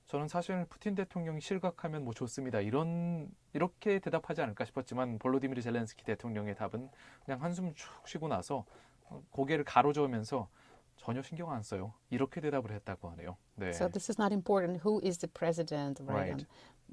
저는 사실 푸틴 대통령이 실각하면 뭐 좋습니다. 이렇게 대답하지 않을까 싶었지만 볼로디미르 젤렌스키 대통령의 답은 그냥 한숨 쭉 쉬고 나서 고개를 가로저으면서 전혀 신경 안 써요. 이렇게 대답을 했다고 하네요. 네. So this is not important. Who is the president, right? Right.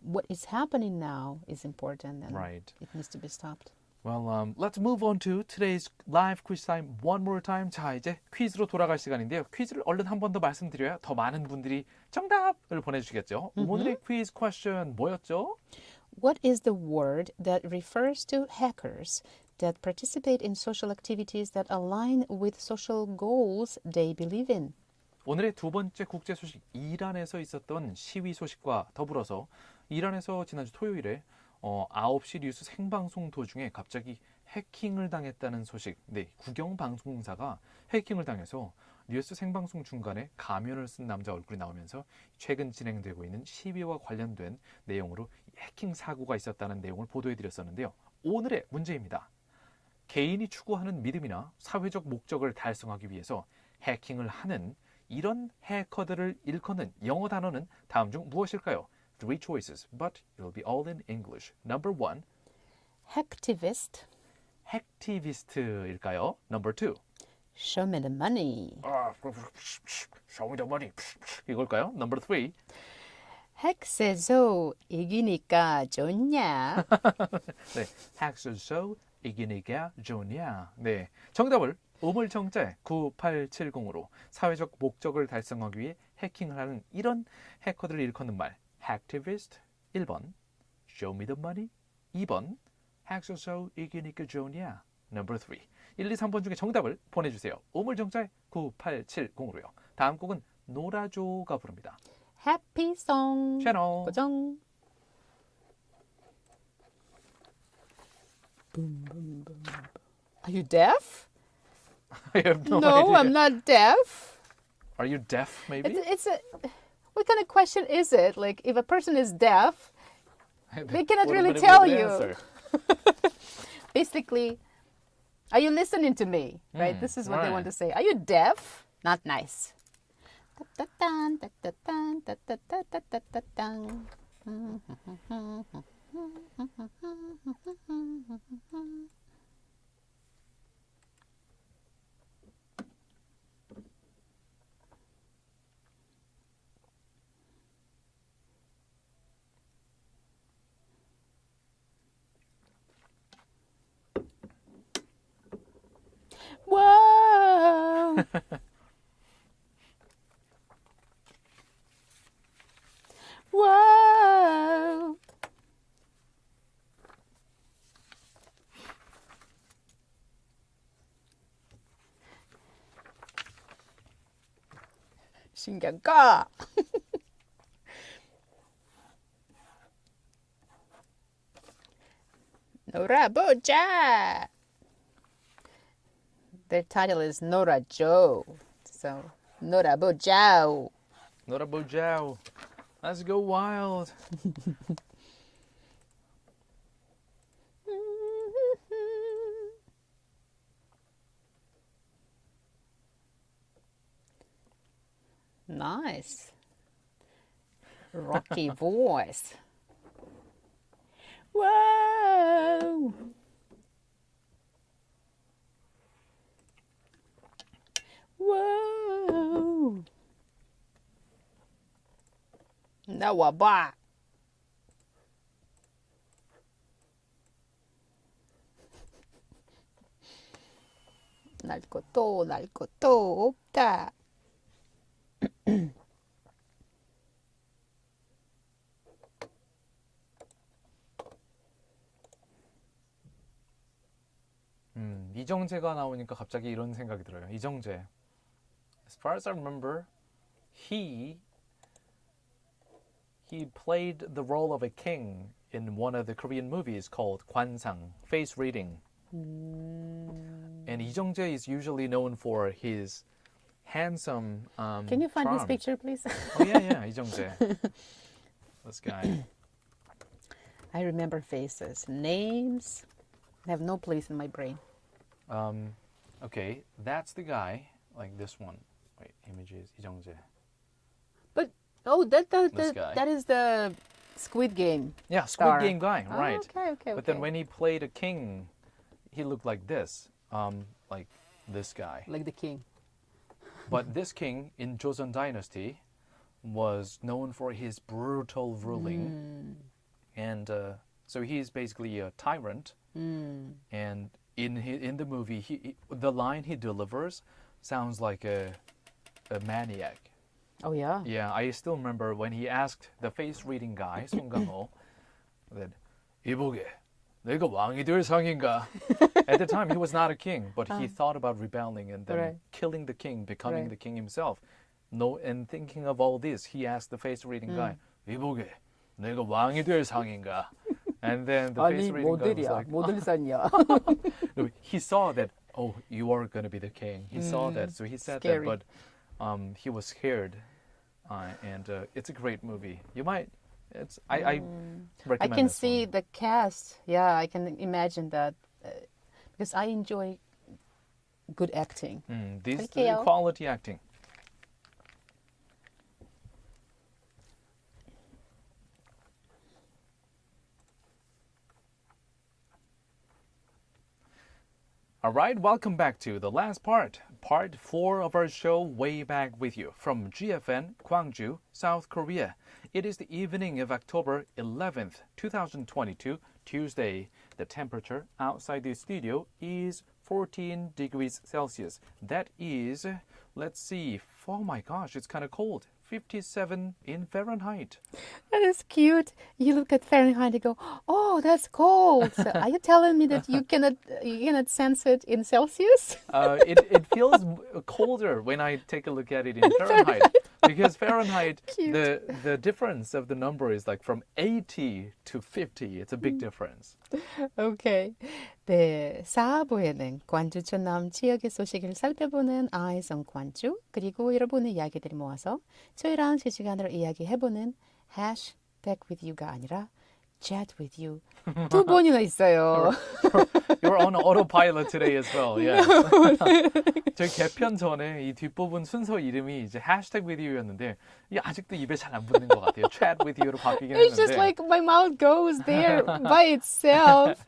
What is happening now is important, and Right. it needs to be stopped. Well, let's move on to today's live quiz time one more time. 자, 이제 퀴즈로 돌아갈 시간인데요. 퀴즈를 얼른 한 번 더 말씀드려야 더 많은 분들이 정답을 보내주시겠죠. 오늘의 퀴즈 퀘스천 뭐였죠? What is the word that refers to hackers that participate in social activities that align with social goals they believe in? 오늘의 두 번째 국제 소식, 이란에서 있었던 시위 소식과 더불어서 이란에서 지난주 토요일에 9시 뉴스 생방송 도중에 갑자기 해킹을 당했다는 소식. 네, 국영방송사가 해킹을 당해서 뉴스 생방송 중간에 가면을 쓴 남자 얼굴이 나오면서 최근 진행되고 있는 시위와 관련된 내용으로 해킹 사고가 있었다는 내용을 보도해드렸었는데요. 오늘의 문제입니다. 개인이 추구하는 믿음이나 사회적 목적을 달성하기 위해서 해킹을 하는 이런 해커들을 일컫는 영어 단어는 다음 중 무엇일까요? Three choices, but it will be all in English. Number 1, Hacktivist. hacktivist일까요? Number 2, Show me the money. show me the money. 이걸까요? Number 3, 핵세소 이기니까 좋냐? 네, hack쇼 이기니까 좋냐. 네, 정답을 우물정자 9870으로 사회적 목적을 달성하기 위해 해킹을 하는 이런 해커들을 일컫는 말 hacktivist 1번, show me the money 2번, hack쇼 이기니까 좋냐. Number 3, 1, 2, 3번 중에 정답을 보내주세요. 우물정자 9870으로요. 다음 곡은 노라조가 부릅니다. Happy song. 채널. 고정. Boom, boom, boom. Are you deaf? I have no No, idea. I'm not deaf. Are you deaf, maybe? It's a. What kind of question is it? Like, if a person is deaf, they cannot What really would tell be the you. answer? Basically, are you listening to me? Right. This is what they want to say. Are you deaf? Not nice. Ta-ta-tan, ta-ta-tan, ta-ta-ta, ta-ta-tan. 신경 꺼. 놀아보자. Their title is 놀아줘. So 놀아보자. 놀아보자. Let's go wild. Nice. Rocky voice. Whoa. Whoa. 나와봐. 날 것도 없다. 이정재가 나오니까 갑자기 이런 생각이 들어요. 이정재. As far as I remember, he played the role of a king in one of the Korean movies called 관상, face reading. And 이정재 is usually known for his handsome Can you find his charm. picture, please? Oh yeah, 이정재. This guy. I remember faces. Names have no place in my brain. Okay, that's the guy, like this one. Wait, images, 이정재. But This guy. that is the Squid Game. Yeah, Squid star. Game guy, Oh, right. okay. But then when he played a king, he looked like this, like this guy. like the king. But this king in Joseon Dynasty was known for his brutal ruling. And so he's basically a tyrant. And in the movie, the line he delivers sounds like a maniac. Oh yeah. Yeah, I still remember when he asked the face reading guy, Song Kang-ho, that 이보게, 내가 왕이 될 상인가? At the time, he was not a king, but he thought about rebelling and then Right. killing the king, becoming Right. the king himself. No, and thinking of all this, he asked the face reading guy, 이보게, 내가 왕이 될 상인가? And then the face reading guy was like, 모델상이야. no, he saw that, oh, you are going to be the king. He saw that, so he said Scary. that, but he was scared. And it's a great movie. You might, I recommend I can this see one. the cast. Yeah, I can imagine that because I enjoy good acting. These 할게요. quality acting. All right, welcome back to the last part 4 of our show, Way Back With You, from GFN, Gwangju, South Korea. It is the evening of October 11th, 2022, Tuesday. The temperature outside the studio is 14 degrees Celsius. That is, let's see, oh my gosh, it's kind of cold. 57 in Fahrenheit. That is cute. You look at Fahrenheit and go, "Oh, that's cold." So are you telling me that you cannot sense it in Celsius? It feels colder when I take a look at it in Fahrenheit. Because Fahrenheit, Cute. the difference of the number is like from 80 to 50. It's a big difference. Okay. 네, 4부에는 관주 전남 지역의 소식을 살펴보는 Eyes on 관주, 그리고 여러분의 이야기들을 모아서 저희랑 실시간으로 이야기해보는 Hashtag with you가 아니라 Chat with you 두 번이나 있어요. You're on autopilot today as well. Yes. 저희 개편 전에 이 뒷부분 순서 이름이 이제 hashtag with you였는데 이게 아직도 입에 잘 안 붙는 것 같아요. Chat with you로 바뀌긴 It's 했는데. just like my mouth goes there by itself.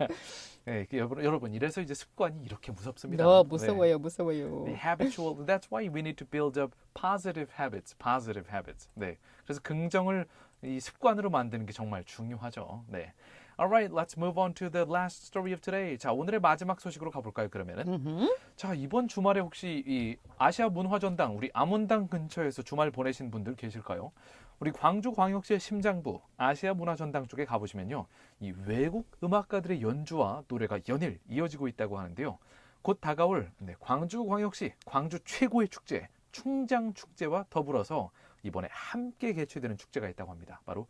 네, 여러분 이래서 이제 습관이 이렇게 무섭습니다. 너 무서워요, 무서워요. 네, habitual. That's why we need to build up positive habits. Positive habits. 네, 그래서 긍정을 이 습관으로 만드는 게 정말 중요하죠. 네. Alright, let's move on to the last story of today. 자, 오늘의 마지막 소식으로 가볼까요? 그러면은. 자, 이번 주말에 혹시 이 아시아 문화전당, 우리 아문당 근처에서 주말 보내신 분들 계실까요? 우리 광주광역시의 심장부 아시아 문화전당 쪽에 가보시면요, 이 외국 음악가들의 연주와 노래가 연일 이어지고 있다고 하는데요. 곧 다가올 광주광역시 광주 최고의 축제 충장 축제와 더불어서 이번에 함께 개최되는 축제가 있다고 합니다. 바로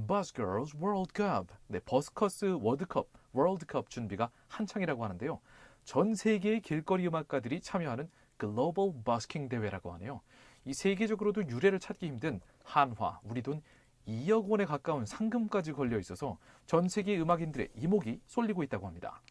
Busgirls World Cup. 네, 버스커스 월드컵, 월드컵 준비가 한창이라고 하는데요. 전 세계의 길거리 음악가들이 참여하는 글로벌 버스킹 대회라고 하네요. 이 세계적으로도 유례를 찾기 힘든 한화, 우리 돈 2억 원에 가까운 상금까지 걸려 있어서 전 세계 음악인들의 이목이 쏠리고 있다고 합니다.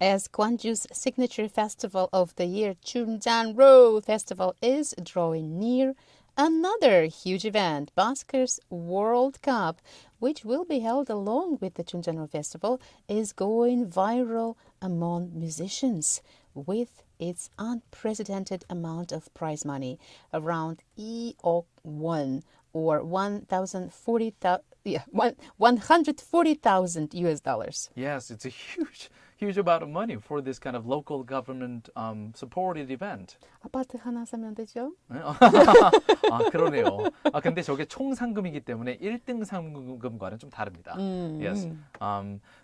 As Gwangju's signature festival of the year, Chumjanro Festival is drawing near, another huge event, Buskers World Cup, which will be held along with the Chumjanro Festival, is going viral among musicians with its unprecedented amount of prize money, around 1억 won, or 140,000 US dollars. Yes, it's a huge amount of money for this kind of local government supported event. 아파트 하나 사면 되죠? 아, 그러네요. 아, 근데 저게 총 상금이기 때문에 1등 상금과는 좀 다릅니다. Yes.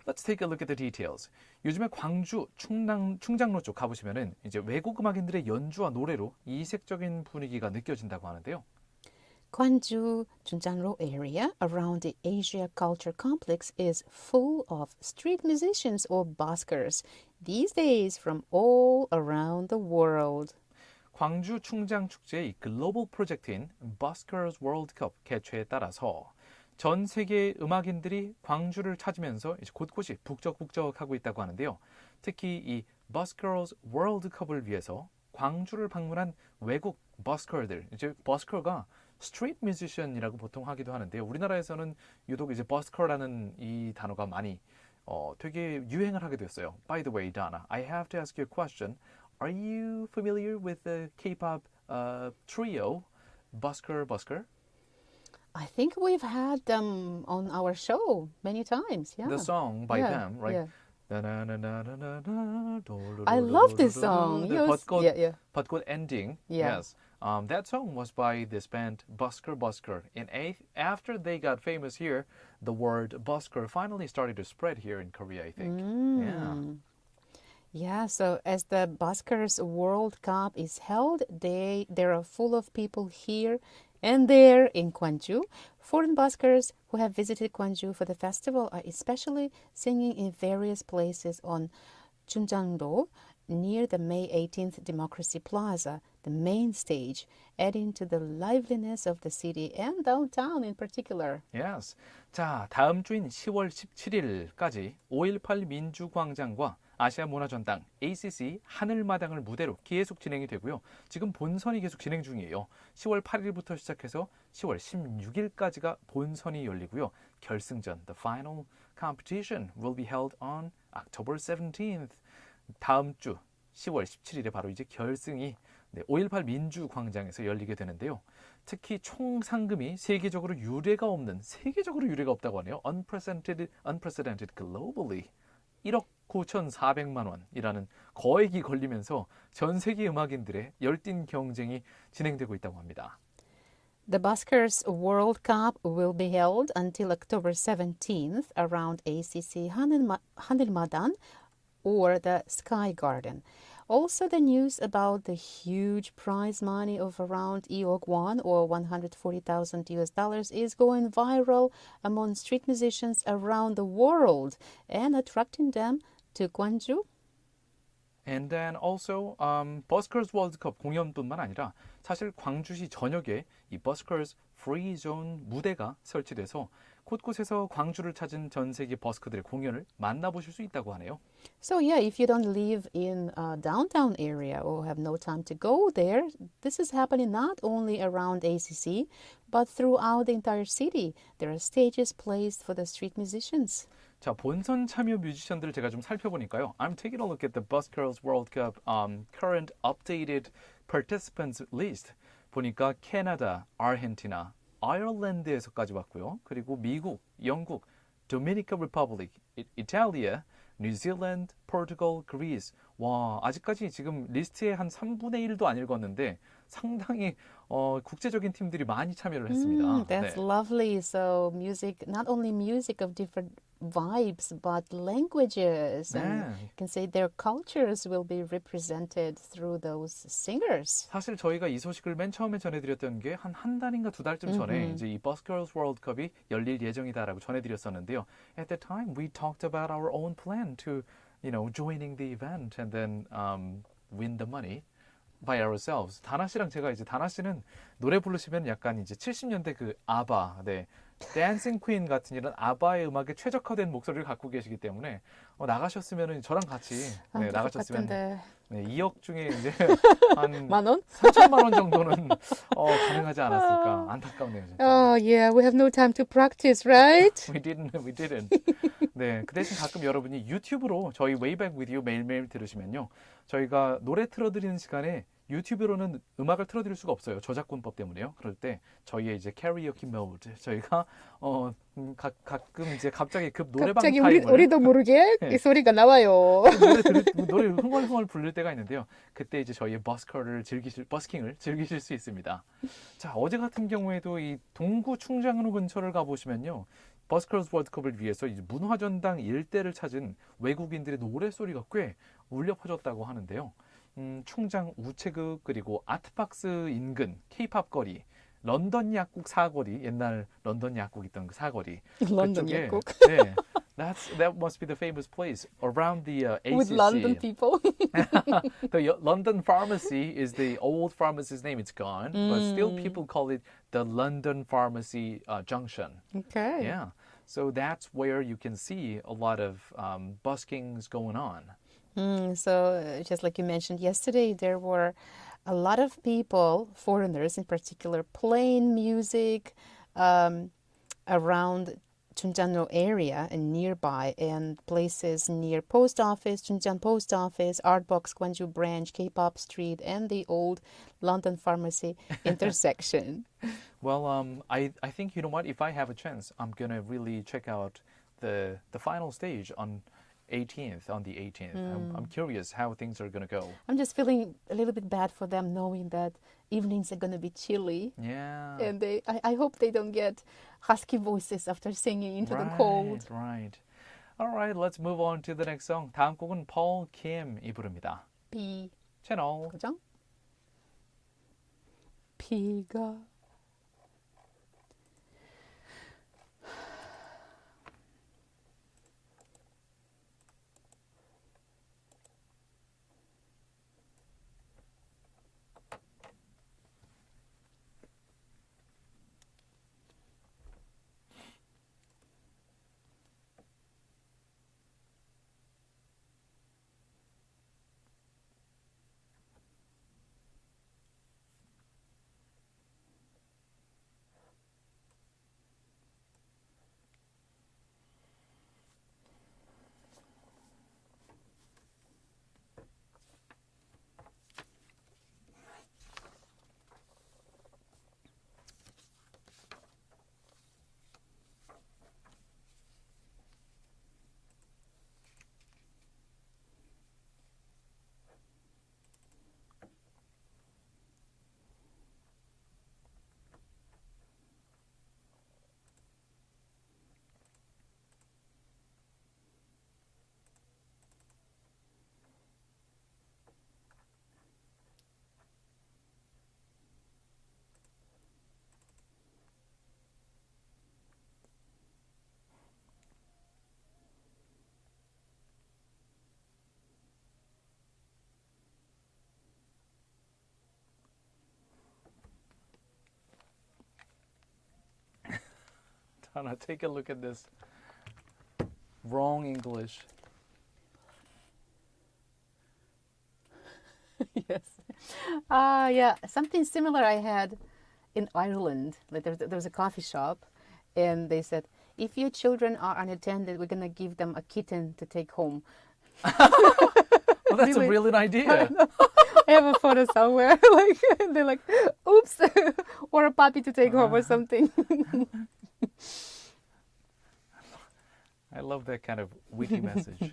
Let's take a look at the details. 요즘에 광주, 충장로 쪽 가보시면은 이제 외국 음악인들의 연주와 노래로 이색적인 분위기가 느껴진다고 하는데요. Gwangju, Chungjanro area around the Asia Culture Complex is full of street musicians or buskers these days from all around the world. 광주 충장 축제의 글로벌 프로젝트인 Buskers World Cup 개최에 따라서 전 세계 음악인들이 광주를 찾으면서 이제 곳곳이 북적북적하고 있다고 하는데요. 특히 이 Buskers World Cup을 위해서 광주를 방문한 외국 버스커들, 이제 버스커가 스트리트 뮤지션이라고 보통 하기도 하는데요. 우리나라에서는 유독 이제 버스커라는 이 단어가 많이 되게 유행을 하게 됐어요. By the way, Donna, I have to ask you a question. Are you familiar with the K-pop trio Busker? I think we've had them on our show many times. Yeah. The song by them, right? Yeah. I love this song. The Yes. Yeah. 벚꽃 ending. Yeah. Yes. That song was by this band Busker. And after they got famous here, the word busker finally started to spread here in Korea, I think. Yeah. Yeah, so as the Buskers World Cup is held, there are full of people here and there in Gwangju. Foreign buskers who have visited Gwangju for the festival are especially singing in various places on Chumjangdo near the May 18th Democracy Plaza, the main stage, adding to the liveliness of the city and downtown in particular. Yes. 자, 다음 주인 10월 17일까지 5.18 민주광장과 아시아문화전당 ACC 하늘마당을 무대로 계속 진행이 되고요. 지금 본선이 계속 진행 중이에요. 10월 8일부터 시작해서 10월 16일까지가 본선이 열리고요. 결승전, the final competition will be held on October 17th. 다음 주 10월 17일에 바로 이제 결승이 5.18 민주광장에서 열리게 되는데요. 특히 총 상금이 세계적으로 유례가 없다고 하네요. Unprecedented globally. 1억 9,400만 원이라는 거액이 걸리면서 전 세계 음악인들의 열띤 경쟁이 진행되고 있다고 합니다. The Buskers World Cup will be held until October 17th around ACC 하늘마당 or the Sky Garden. Also, the news about the huge prize money of around 1억 won or 140,000 US dollars is going viral among street musicians around the world and attracting them to Gwangju. And then also Buskers World Cup 공연뿐만 아니라 사실 광주시 전역에 이 Buskers Free Zone 무대가 설치돼서 곳곳에서 광주를 찾은 전 세계 버스커들의 공연을 만나보실 수 있다고 하네요. So yeah, if you don't live in a downtown area or have no time to go there, this is happening not only around ACC, but throughout the entire city. There are stages placed for the street musicians. 자, 본선 참여 뮤지션들을 제가 좀 살펴보니까요. I'm taking a look at the Buskers World Cup current updated participants list. 보니까 캐나다, 아르헨티나, 아일랜드에서까지 왔고요. 그리고 미국, 영국, Dominican Republic, 이탈리아, 뉴질랜드, 포르투갈, 그리스. 와, 아직까지 지금 리스트의 한 3분의 1도 안 읽었는데 상당히 국제적인 팀들이 많이 참여를 했습니다. That's 네. lovely. So music, not only music of different vibes, but languages. And 네. you can say their cultures will be represented through those singers. 사실 저희가 이 소식을 맨 처음에 전해드렸던 게 한 달인가 두 달쯤 전에 이제 이 Busgirls World Cup이 열릴 예정이다라고 전해드렸었는데요. At the time, we talked about our own plan to, joining the event and then win the money by ourselves. 다나 씨랑 제가 이제 다나 씨는 노래 부르시면 약간 이제 70년대 그 아바, 네. 댄싱 퀸 같은 이런 아바의 음악에 최적화된 목소리를 갖고 계시기 때문에 나가셨으면 저랑 같이 나가셨으면 같은데. 네, 2억 중에 이제 한 만 원? 3천만 원 정도는 가능하지 않았을까. 안타깝네요, 진짜. Oh yeah, we have no time to practice, right? We didn't. 네, 그 대신 가끔 여러분이 유튜브로 저희 Way Back With You 매일매일 들으시면요. 저희가 노래 틀어드리는 시간에 유튜브로는 음악을 틀어드릴 수가 없어요. 저작권법 때문에요. 그럴 때 저희의 이제 karaoke mode 저희가 가끔 이제 갑자기 급 노래방 갑자기 타임을 우리도 모르게 네. 이 소리가 나와요. 노래 흥얼흥얼 부를 때가 있는데요. 그때 이제 저희의 버스킹을 즐기실 수 있습니다. 자, 어제 같은 경우에도 이 동구 충장로 근처를 가보시면요. 버스커스 월드컵을 위해서 이제 문화전당 일대를 찾은 외국인들의 노래소리가 꽤 울려 퍼졌다고 하는데요. 충장 우체국 그리고 아트박스 인근 케이팝 거리, 런던 약국 사거리, 옛날 런던 약국 있던 그 사거리. 런던 그쪽에, 약국. 네, that must be the famous place around the ACC. With London people. The London Pharmacy is the old pharmacy's name. It's gone, but still people call it the London Pharmacy Junction. Okay. Yeah, so that's where you can see a lot of buskings going on. So just like you mentioned yesterday, there were a lot of people, foreigners in particular, playing music around Chunjanro area and nearby, and places near post office, Chunjan post office, Artbox Gwangju branch, K-pop street, and the old London pharmacy intersection. Well, I think, you know what, if I have a chance, I'm gonna really check out the final stage on the 18th. I'm curious how things are gonna go. I'm just feeling a little bit bad for them, knowing that evenings are going to be chilly. Yeah. And I hope they don't get husky voices after singing into the cold. Right. All right, let's move on to the next song. 다음 곡은 Paul Kim이 부릅니다. 비, 채널. 그죠? 비가 Donna, take a look at this. Wrong English. Yes. Yeah, something similar I had in Ireland. Like there was a coffee shop, and they said, if your children are unattended, we're going to give them a kitten to take home. Well, that's a Really? brilliant idea. I have a photo somewhere. Like they're like, oops, or a puppy to take home or something. I love that kind of witty message.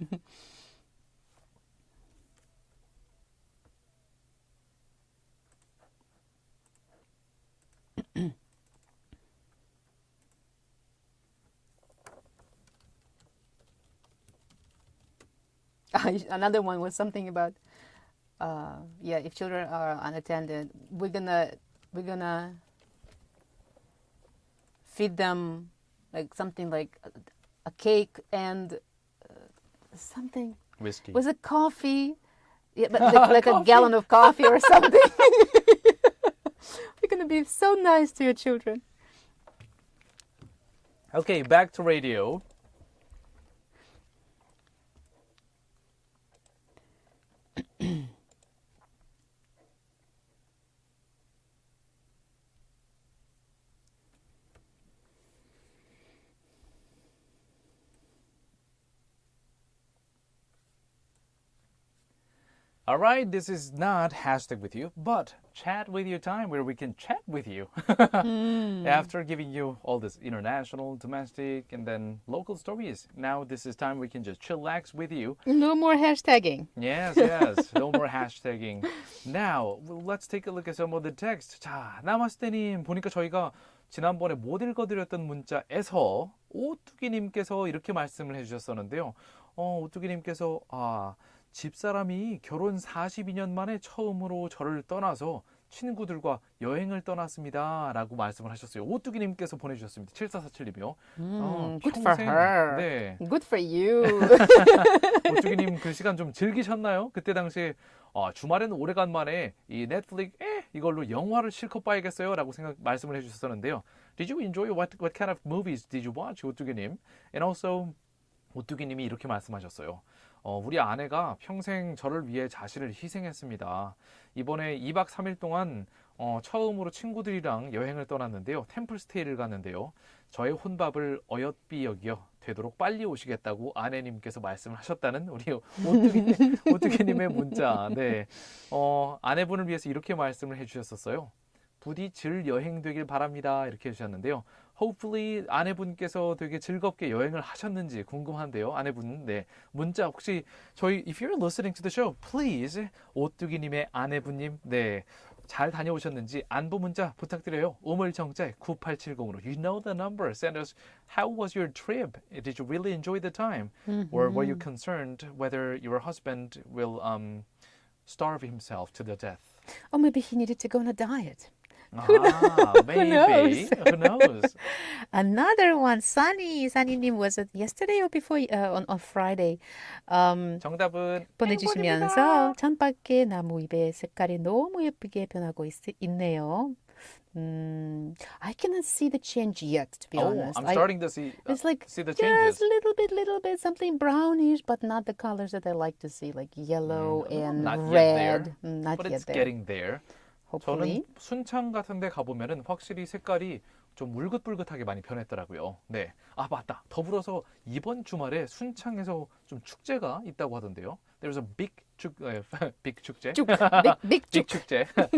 Another one was something about if children are unattended, we're gonna feed them like something like a cake and something. Whiskey. Was it coffee? Yeah, but like a gallon of coffee or something. We're gonna be so nice to your children. Okay, back to radio. All right, this is not hashtag with you, but chat with you time where we can chat with you. After giving you all this international, domestic, and then local stories, now this is time we can just chillax with you. No more hashtagging. Yes, yes. No more hashtagging. Now, let's take a look at some of the text. 자, 나마스테님 보니까 저희가 지난번에 못 읽어드렸던 문자에서 오뚜기님께서 이렇게 말씀을 해주셨었는데요. 오뚜기님께서 집사람이 결혼 42년 만에 처음으로 저를 떠나서 친구들과 여행을 떠났습니다. 라고 말씀을 하셨어요. 오뚜기님께서 보내주셨습니다. 7447님이요. Good for her. 네. Good for you. 오뚜기님 그 시간 좀 즐기셨나요? 그때 당시에 주말에는 오래간만에 이 넷플릭스 이걸로 영화를 실컷 봐야겠어요. 라고 말씀을 해주셨었는데요. Did you enjoy what kind of movies did you watch, 오뚜기님? And also 오뚜기님이 이렇게 말씀하셨어요. 우리 아내가 평생 저를 위해 자신을 희생했습니다. 이번에 2박 3일 동안 처음으로 친구들이랑 여행을 떠났는데요. 템플스테이를 갔는데요. 저의 혼밥을 어여삐 여겨 되도록 빨리 오시겠다고 아내님께서 말씀을 하셨다는 우리 오뚜기님의 문자. 네, 아내분을 위해서 이렇게 말씀을 해주셨었어요. 부디 즐여행 되길 바랍니다. 이렇게 해주셨는데요. Hopefully 아내분께서 되게 즐겁게 여행을 하셨는지 궁금한데요. 아내분, 네, 문자 혹시 저희 if you're listening to the show, please 오뚜기님의 아내분님, 네, 잘 다녀오셨는지 안부 문자 부탁드려요. 우물정자 9870으로. You know the number. Send us how was your trip? Did you really enjoy the time? Or were you concerned whether your husband will starve himself to the death? Or maybe he needed to go on a diet. Maybe. Who knows? Another one, Sunny님 was it yesterday or before on Friday? 정답은 보내주시면서 창밖에 나무 잎의 색깔이 너무 예쁘게 변하고 있네요. I cannot see the change yet, to be honest. I'm starting to see. It's like see the changes. just little bit, something brownish, but not the colors that I like to see, like yellow and not red. Yet there, not but yet it's there. getting there. Hopefully. 저는 순창 같은 데 가보면은 확실히 색깔이 좀 울긋불긋하게 많이 변했더라고요. 네. 맞다. 더불어서 이번 주말에 순창에서 좀 축제가 있다고 하던데요. There's a big 축제. Big 축제.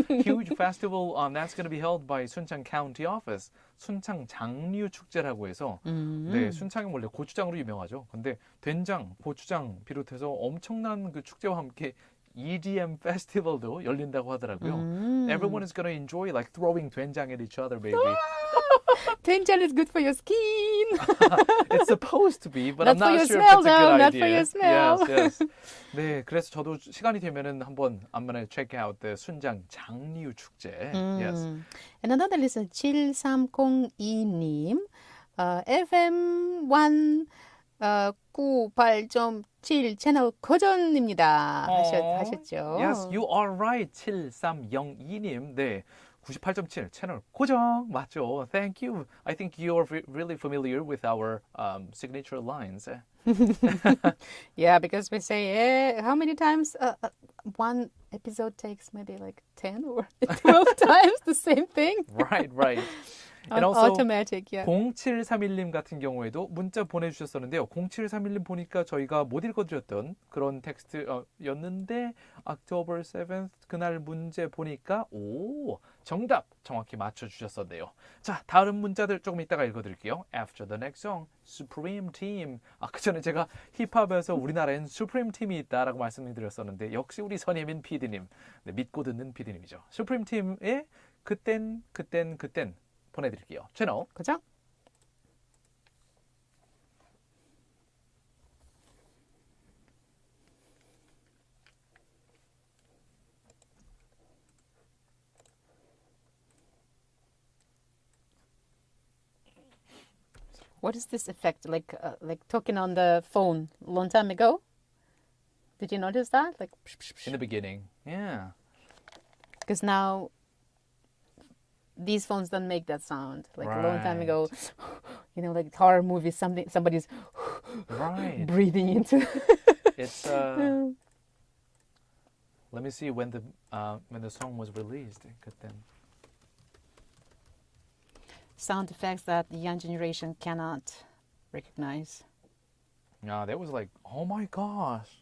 Huge festival that's going to be held by Suncheon County Office. 순창 장류 축제라고 해서 네, 순창이 원래 고추장으로 유명하죠. 근데 된장, 고추장 비롯해서 엄청난 그 축제와 함께 EDM 페스티벌도 열린다고 하더라고요. Everyone is going to enjoy like throwing 된장 at each other, baby. 된장 is good for your skin. It's supposed to be, but Not I'm not for your sure smell, if it's a good though. idea. Not for your smell. Yes, yes. 네, 그래서 저도 시간이 되면은 한번 I'm gonna check out the 순장 장류 축제. Yes. And another listener, 7302님, FM 1 98.7 채널 고정입니다. 하셨죠? Yes, you are right. 7302님. 네. 98.7 채널 고정 맞죠? Thank you. I think you are really familiar with our signature lines. Yeah, because we say how many times one episode takes maybe like 10 or 12 times the same thing. Right, right. And also automatic, yeah. 0731님 같은 경우에도 문자 보내주셨었는데요. 0731님 보니까 저희가 못 읽어드렸던 그런 텍스트였는데 October 7th 그날 문제 보니까 정답 정확히 맞춰주셨었네요. 자, 다른 문자들 조금 이따가 읽어드릴게요. After the next song, Supreme Team. 그 전에 제가 힙합에서 우리나라엔 Supreme Team이 있다라고 말씀드렸었는데 역시 우리 선예민 PD님, 네, 믿고 듣는 PD님이죠. Supreme Team의 그땐 보내드릴게요. 채널 그죠? What is this effect? Like talking on the phone a long time ago? Did you notice that? Like In the beginning. Yeah. because now these phones don't make that sound. Like a long time ago, like horror movies, somebody's Right. breathing into. It's let me see when the song was released. 그때. Sound effects that the young generation cannot recognize. Yeah, that was like, oh my gosh.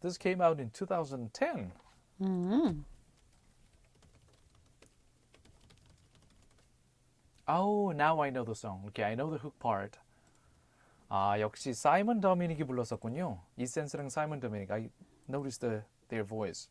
This came out in 2010. Mm-hmm. Oh, now I know the song. Okay, I know the hook part. 아, 역시 사이먼 더미닉이 불렀었군요. 이센스랑 사이먼 더미닉. I noticed their voice.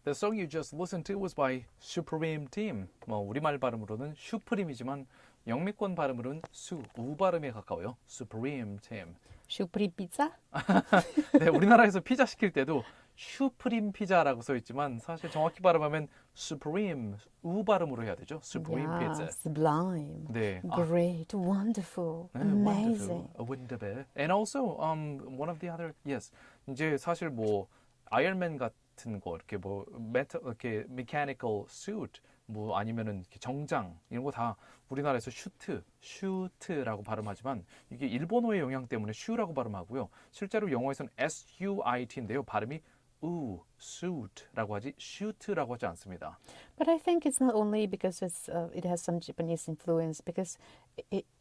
The song you just listened to was by Supreme Team. 뭐 우리말 발음으로는 슈프림이지만 영미권 발음으로는 우 발음에 가까워요. Supreme Team. 슈프림 피자? 네, 우리나라에서 피자 시킬 때도 슈프림 피자라고 써 있지만 사실 정확히 발음하면 Supreme 우 발음으로 해야 되죠. Supreme Yeah, Pizza. sublime. 네. Great, wonderful, 네, amazing. wonderful. And also one of the other yes. 이제 사실 뭐 아이언맨 같은 거 이렇게 뭐 이렇게 mechanical suit 뭐 아니면은 이렇게 정장 이런 거 다 우리나라에서 슈트라고 발음하지만 이게 일본어의 영향 때문에 슈라고 발음하고요. 실제로 영어에서는 SUIT인데요. 발음이 suit라고 하지 shoot라고 하지 않습니다. But I think it's not only because it has some Japanese influence, because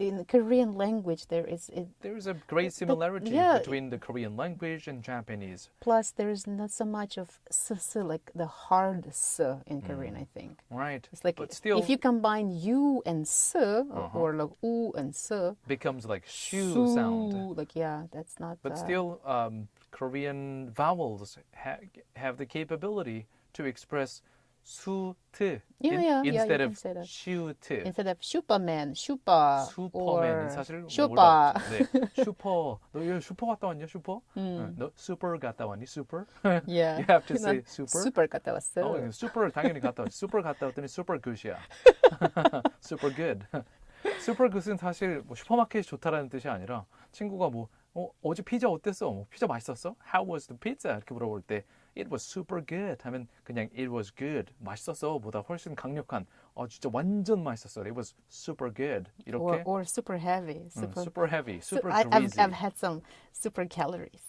in Korean language there is a great similarity yeah. between the Korean language and Japanese. Plus there is not so much of s, like the hard s in Korean, I think. Right. It's like but still if you combine u and s or like u and s, becomes like shoe sound. Like yeah, that's not. But still Korean vowels have the capability to express 수트 instead of 슈트. Instead of Superman, 슈퍼. 슈퍼맨은 사실 슈퍼. 네, 슈퍼. 너 여기 슈퍼 갔다 왔냐? 슈퍼? 너 슈퍼 갔다 왔니? 슈퍼? Yeah. You have to say super. 슈퍼 갔다 왔어. 슈퍼 당연히 갔다 왔지. 슈퍼 갔다 왔더니 super good이야. super good. super good은 사실 뭐 슈퍼마켓이 좋다라는 뜻이 아니라 친구가 뭐 어제 피자 어땠어? 뭐 피자 맛있었어? How was the pizza? 이렇게 물어볼 때 It was super good 하면 그냥 It was good 맛있었어 보다 훨씬 강력한 진짜 완전 맛있었어. It was super good 이렇게 or super heavy. super heavy, super greasy. greasy. I've had some super calories.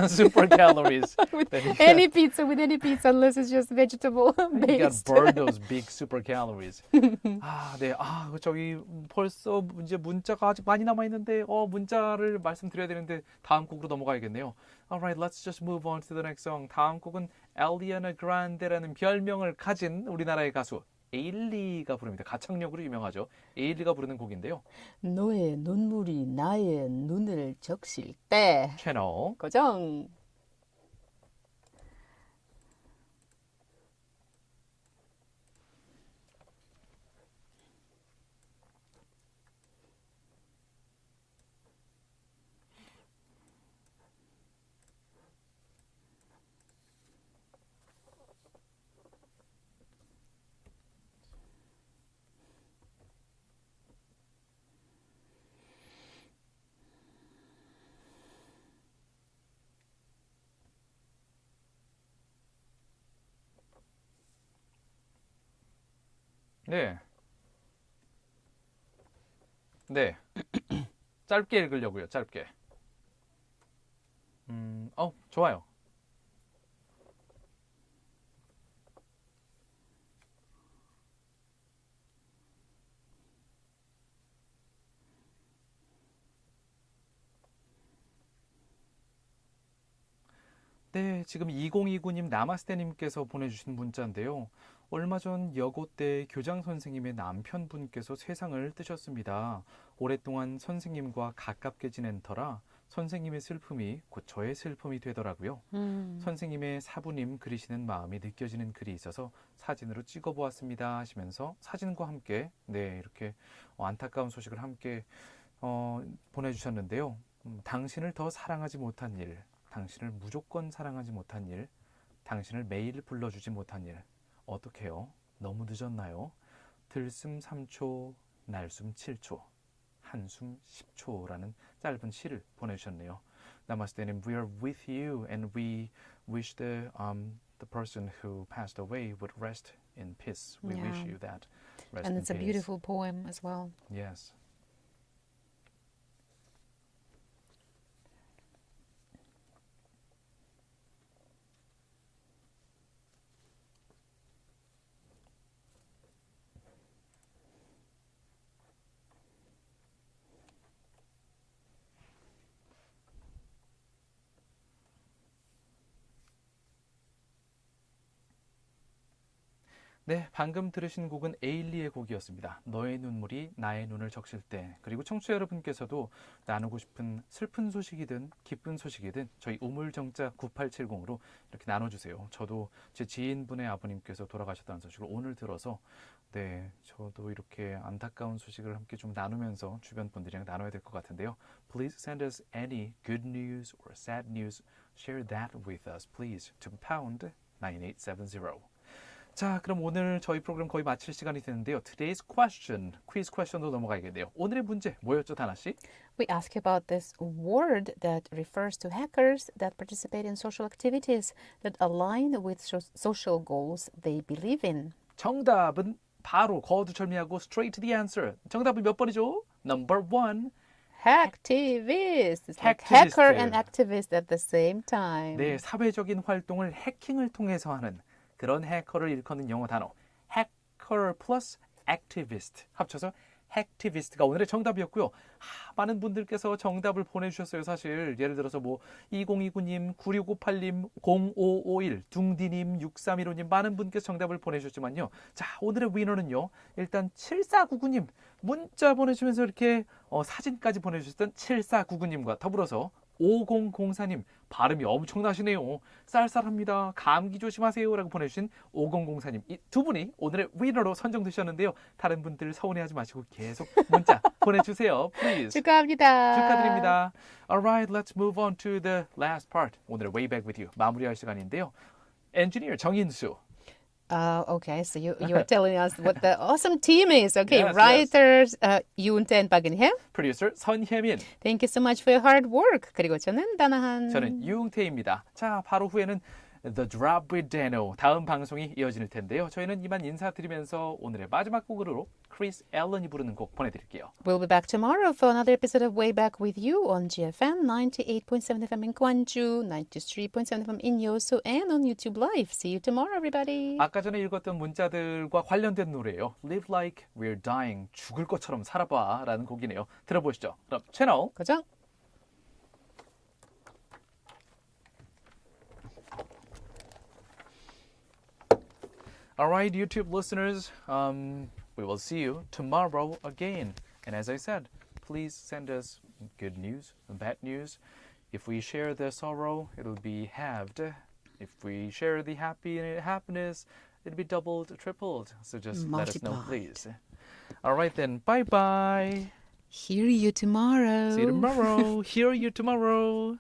super calories. with any pizza unless it's just vegetable You got based. burn those big super calories. 네. 저기 벌써 이제 문자가 아직 많이 남아 있는데 문자를 말씀드려야 되는데 다음 곡으로 넘어가야겠네요. Alright, let's just move on to the next song. 다음 곡은 엘리아나 그란데라는 별명을 가진 우리나라의 가수 에일리가 부릅니다. 가창력으로 유명하죠. 에일리가 부르는 곡인데요. 너의 눈물이 나의 눈을 적실 때 채널 고정. 네. 네. 짧게 읽으려고요. 짧게. 좋아요. 네, 지금 2029님 나마스테님께서 보내주신 문자인데요. 얼마 전 여고 때 교장 선생님의 남편분께서 세상을 뜨셨습니다. 오랫동안 선생님과 가깝게 지낸 터라 선생님의 슬픔이 곧 저의 슬픔이 되더라고요. 선생님의 사부님 그리시는 마음이 느껴지는 글이 있어서 사진으로 찍어보았습니다 하시면서 사진과 함께 네 이렇게 안타까운 소식을 함께 보내주셨는데요. 당신을 더 사랑하지 못한 일, 당신을 무조건 사랑하지 못한 일, 당신을 매일 불러주지 못한 일, 어떡해요? 너무 늦었나요? 들숨 3초, 날숨 7초, 한숨 10초라는 짧은 시를 보내주셨네요. 나마스테님, we are with you and we wish the person who passed away would rest in peace. We wish you that. Rest And in it's a peace. beautiful poem as well. Yes. 네, 방금 들으신 곡은 에일리의 곡이었습니다. 너의 눈물이 나의 눈을 적실 때. 그리고 청취자 여러분께서도 나누고 싶은 슬픈 소식이든 기쁜 소식이든 저희 우물정자 9870으로 이렇게 나눠주세요. 저도 제 지인분의 아버님께서 돌아가셨다는 소식을 오늘 들어서 네, 저도 이렇게 안타까운 소식을 함께 좀 나누면서 주변 분들이랑 나눠야 될 것 같은데요. Please send us any good news or sad news. Share that with us, please. to pound 9870. 자, 그럼 오늘 저희 프로그램 거의 마칠 시간이 되는데요. Today's question, quiz question도 넘어가야겠네요. 오늘의 문제 뭐였죠, 다나 씨? We ask about this word that refers to hackers that participate in social activities that align with social goals they believe in. 정답은 바로 거두절미하고 straight to the answer. 정답은 몇 번이죠? Number 1. Hacktivist. It's like Hacktivist. hacker and activist at the same time. 네, 사회적인 활동을 해킹을 통해서 하는 그런 해커를 일컫는 영어 단어 해커 플러스 activist 합쳐서 hacktivist가 오늘의 정답이었고요. 많은 분들께서 정답을 보내주셨어요. 사실 예를 들어서 뭐 2029님, 9658님, 0551, 둥디님, 6315님 많은 분께서 정답을 보내주셨지만요. 자, 오늘의 위너는요. 일단 7499님 문자 보내주면서 이렇게 사진까지 보내주셨던 7499님과 더불어서 5004님 발음이 엄청나시네요. 쌀쌀합니다. 감기 조심하세요 라고 보내주신 5004님 이 두 분이 오늘의 위너로 선정되셨는데요. 다른 분들 서운해하지 마시고 계속 문자 보내주세요. Please. 축하합니다. 축하드립니다. Alright, let's move on to the last part. 오늘의 Way Back With You 마무리할 시간인데요. 엔지니어 정인수. Okay, so you are telling us what the awesome team is. Okay, Yes, writers Yoontae and 박은혜. Producer 선혜민. Thank you so much for your hard work. 그리고 저는 다나한. 저는 유웅태입니다. 자, 바로 후에는 The Drop with Dano 다음 방송이 이어질 텐데요. 저희는 이만 인사드리면서 오늘의 마지막 곡으로 크리스 앨런이 부르는 곡 보내드릴게요. We'll be back tomorrow for another episode of Way Back with You on GFM 98.7 FM in Gwangju, 93.7 FM in Yosu, and on YouTube Live. See you tomorrow, everybody. 아까 전에 읽었던 문자들과 관련된 노래예요. Live like we're dying. 죽을 것처럼 살아봐 라는 곡이네요. 들어보시죠. 그럼 채널 고정. All right, YouTube listeners, we will see you tomorrow again. And as I said, please send us good news, bad news. If we share the sorrow, it'll be halved. If we share the happiness, it'll be doubled, tripled. So just let us know, please. All right then, bye-bye. Hear you tomorrow. See you tomorrow. Hear you tomorrow.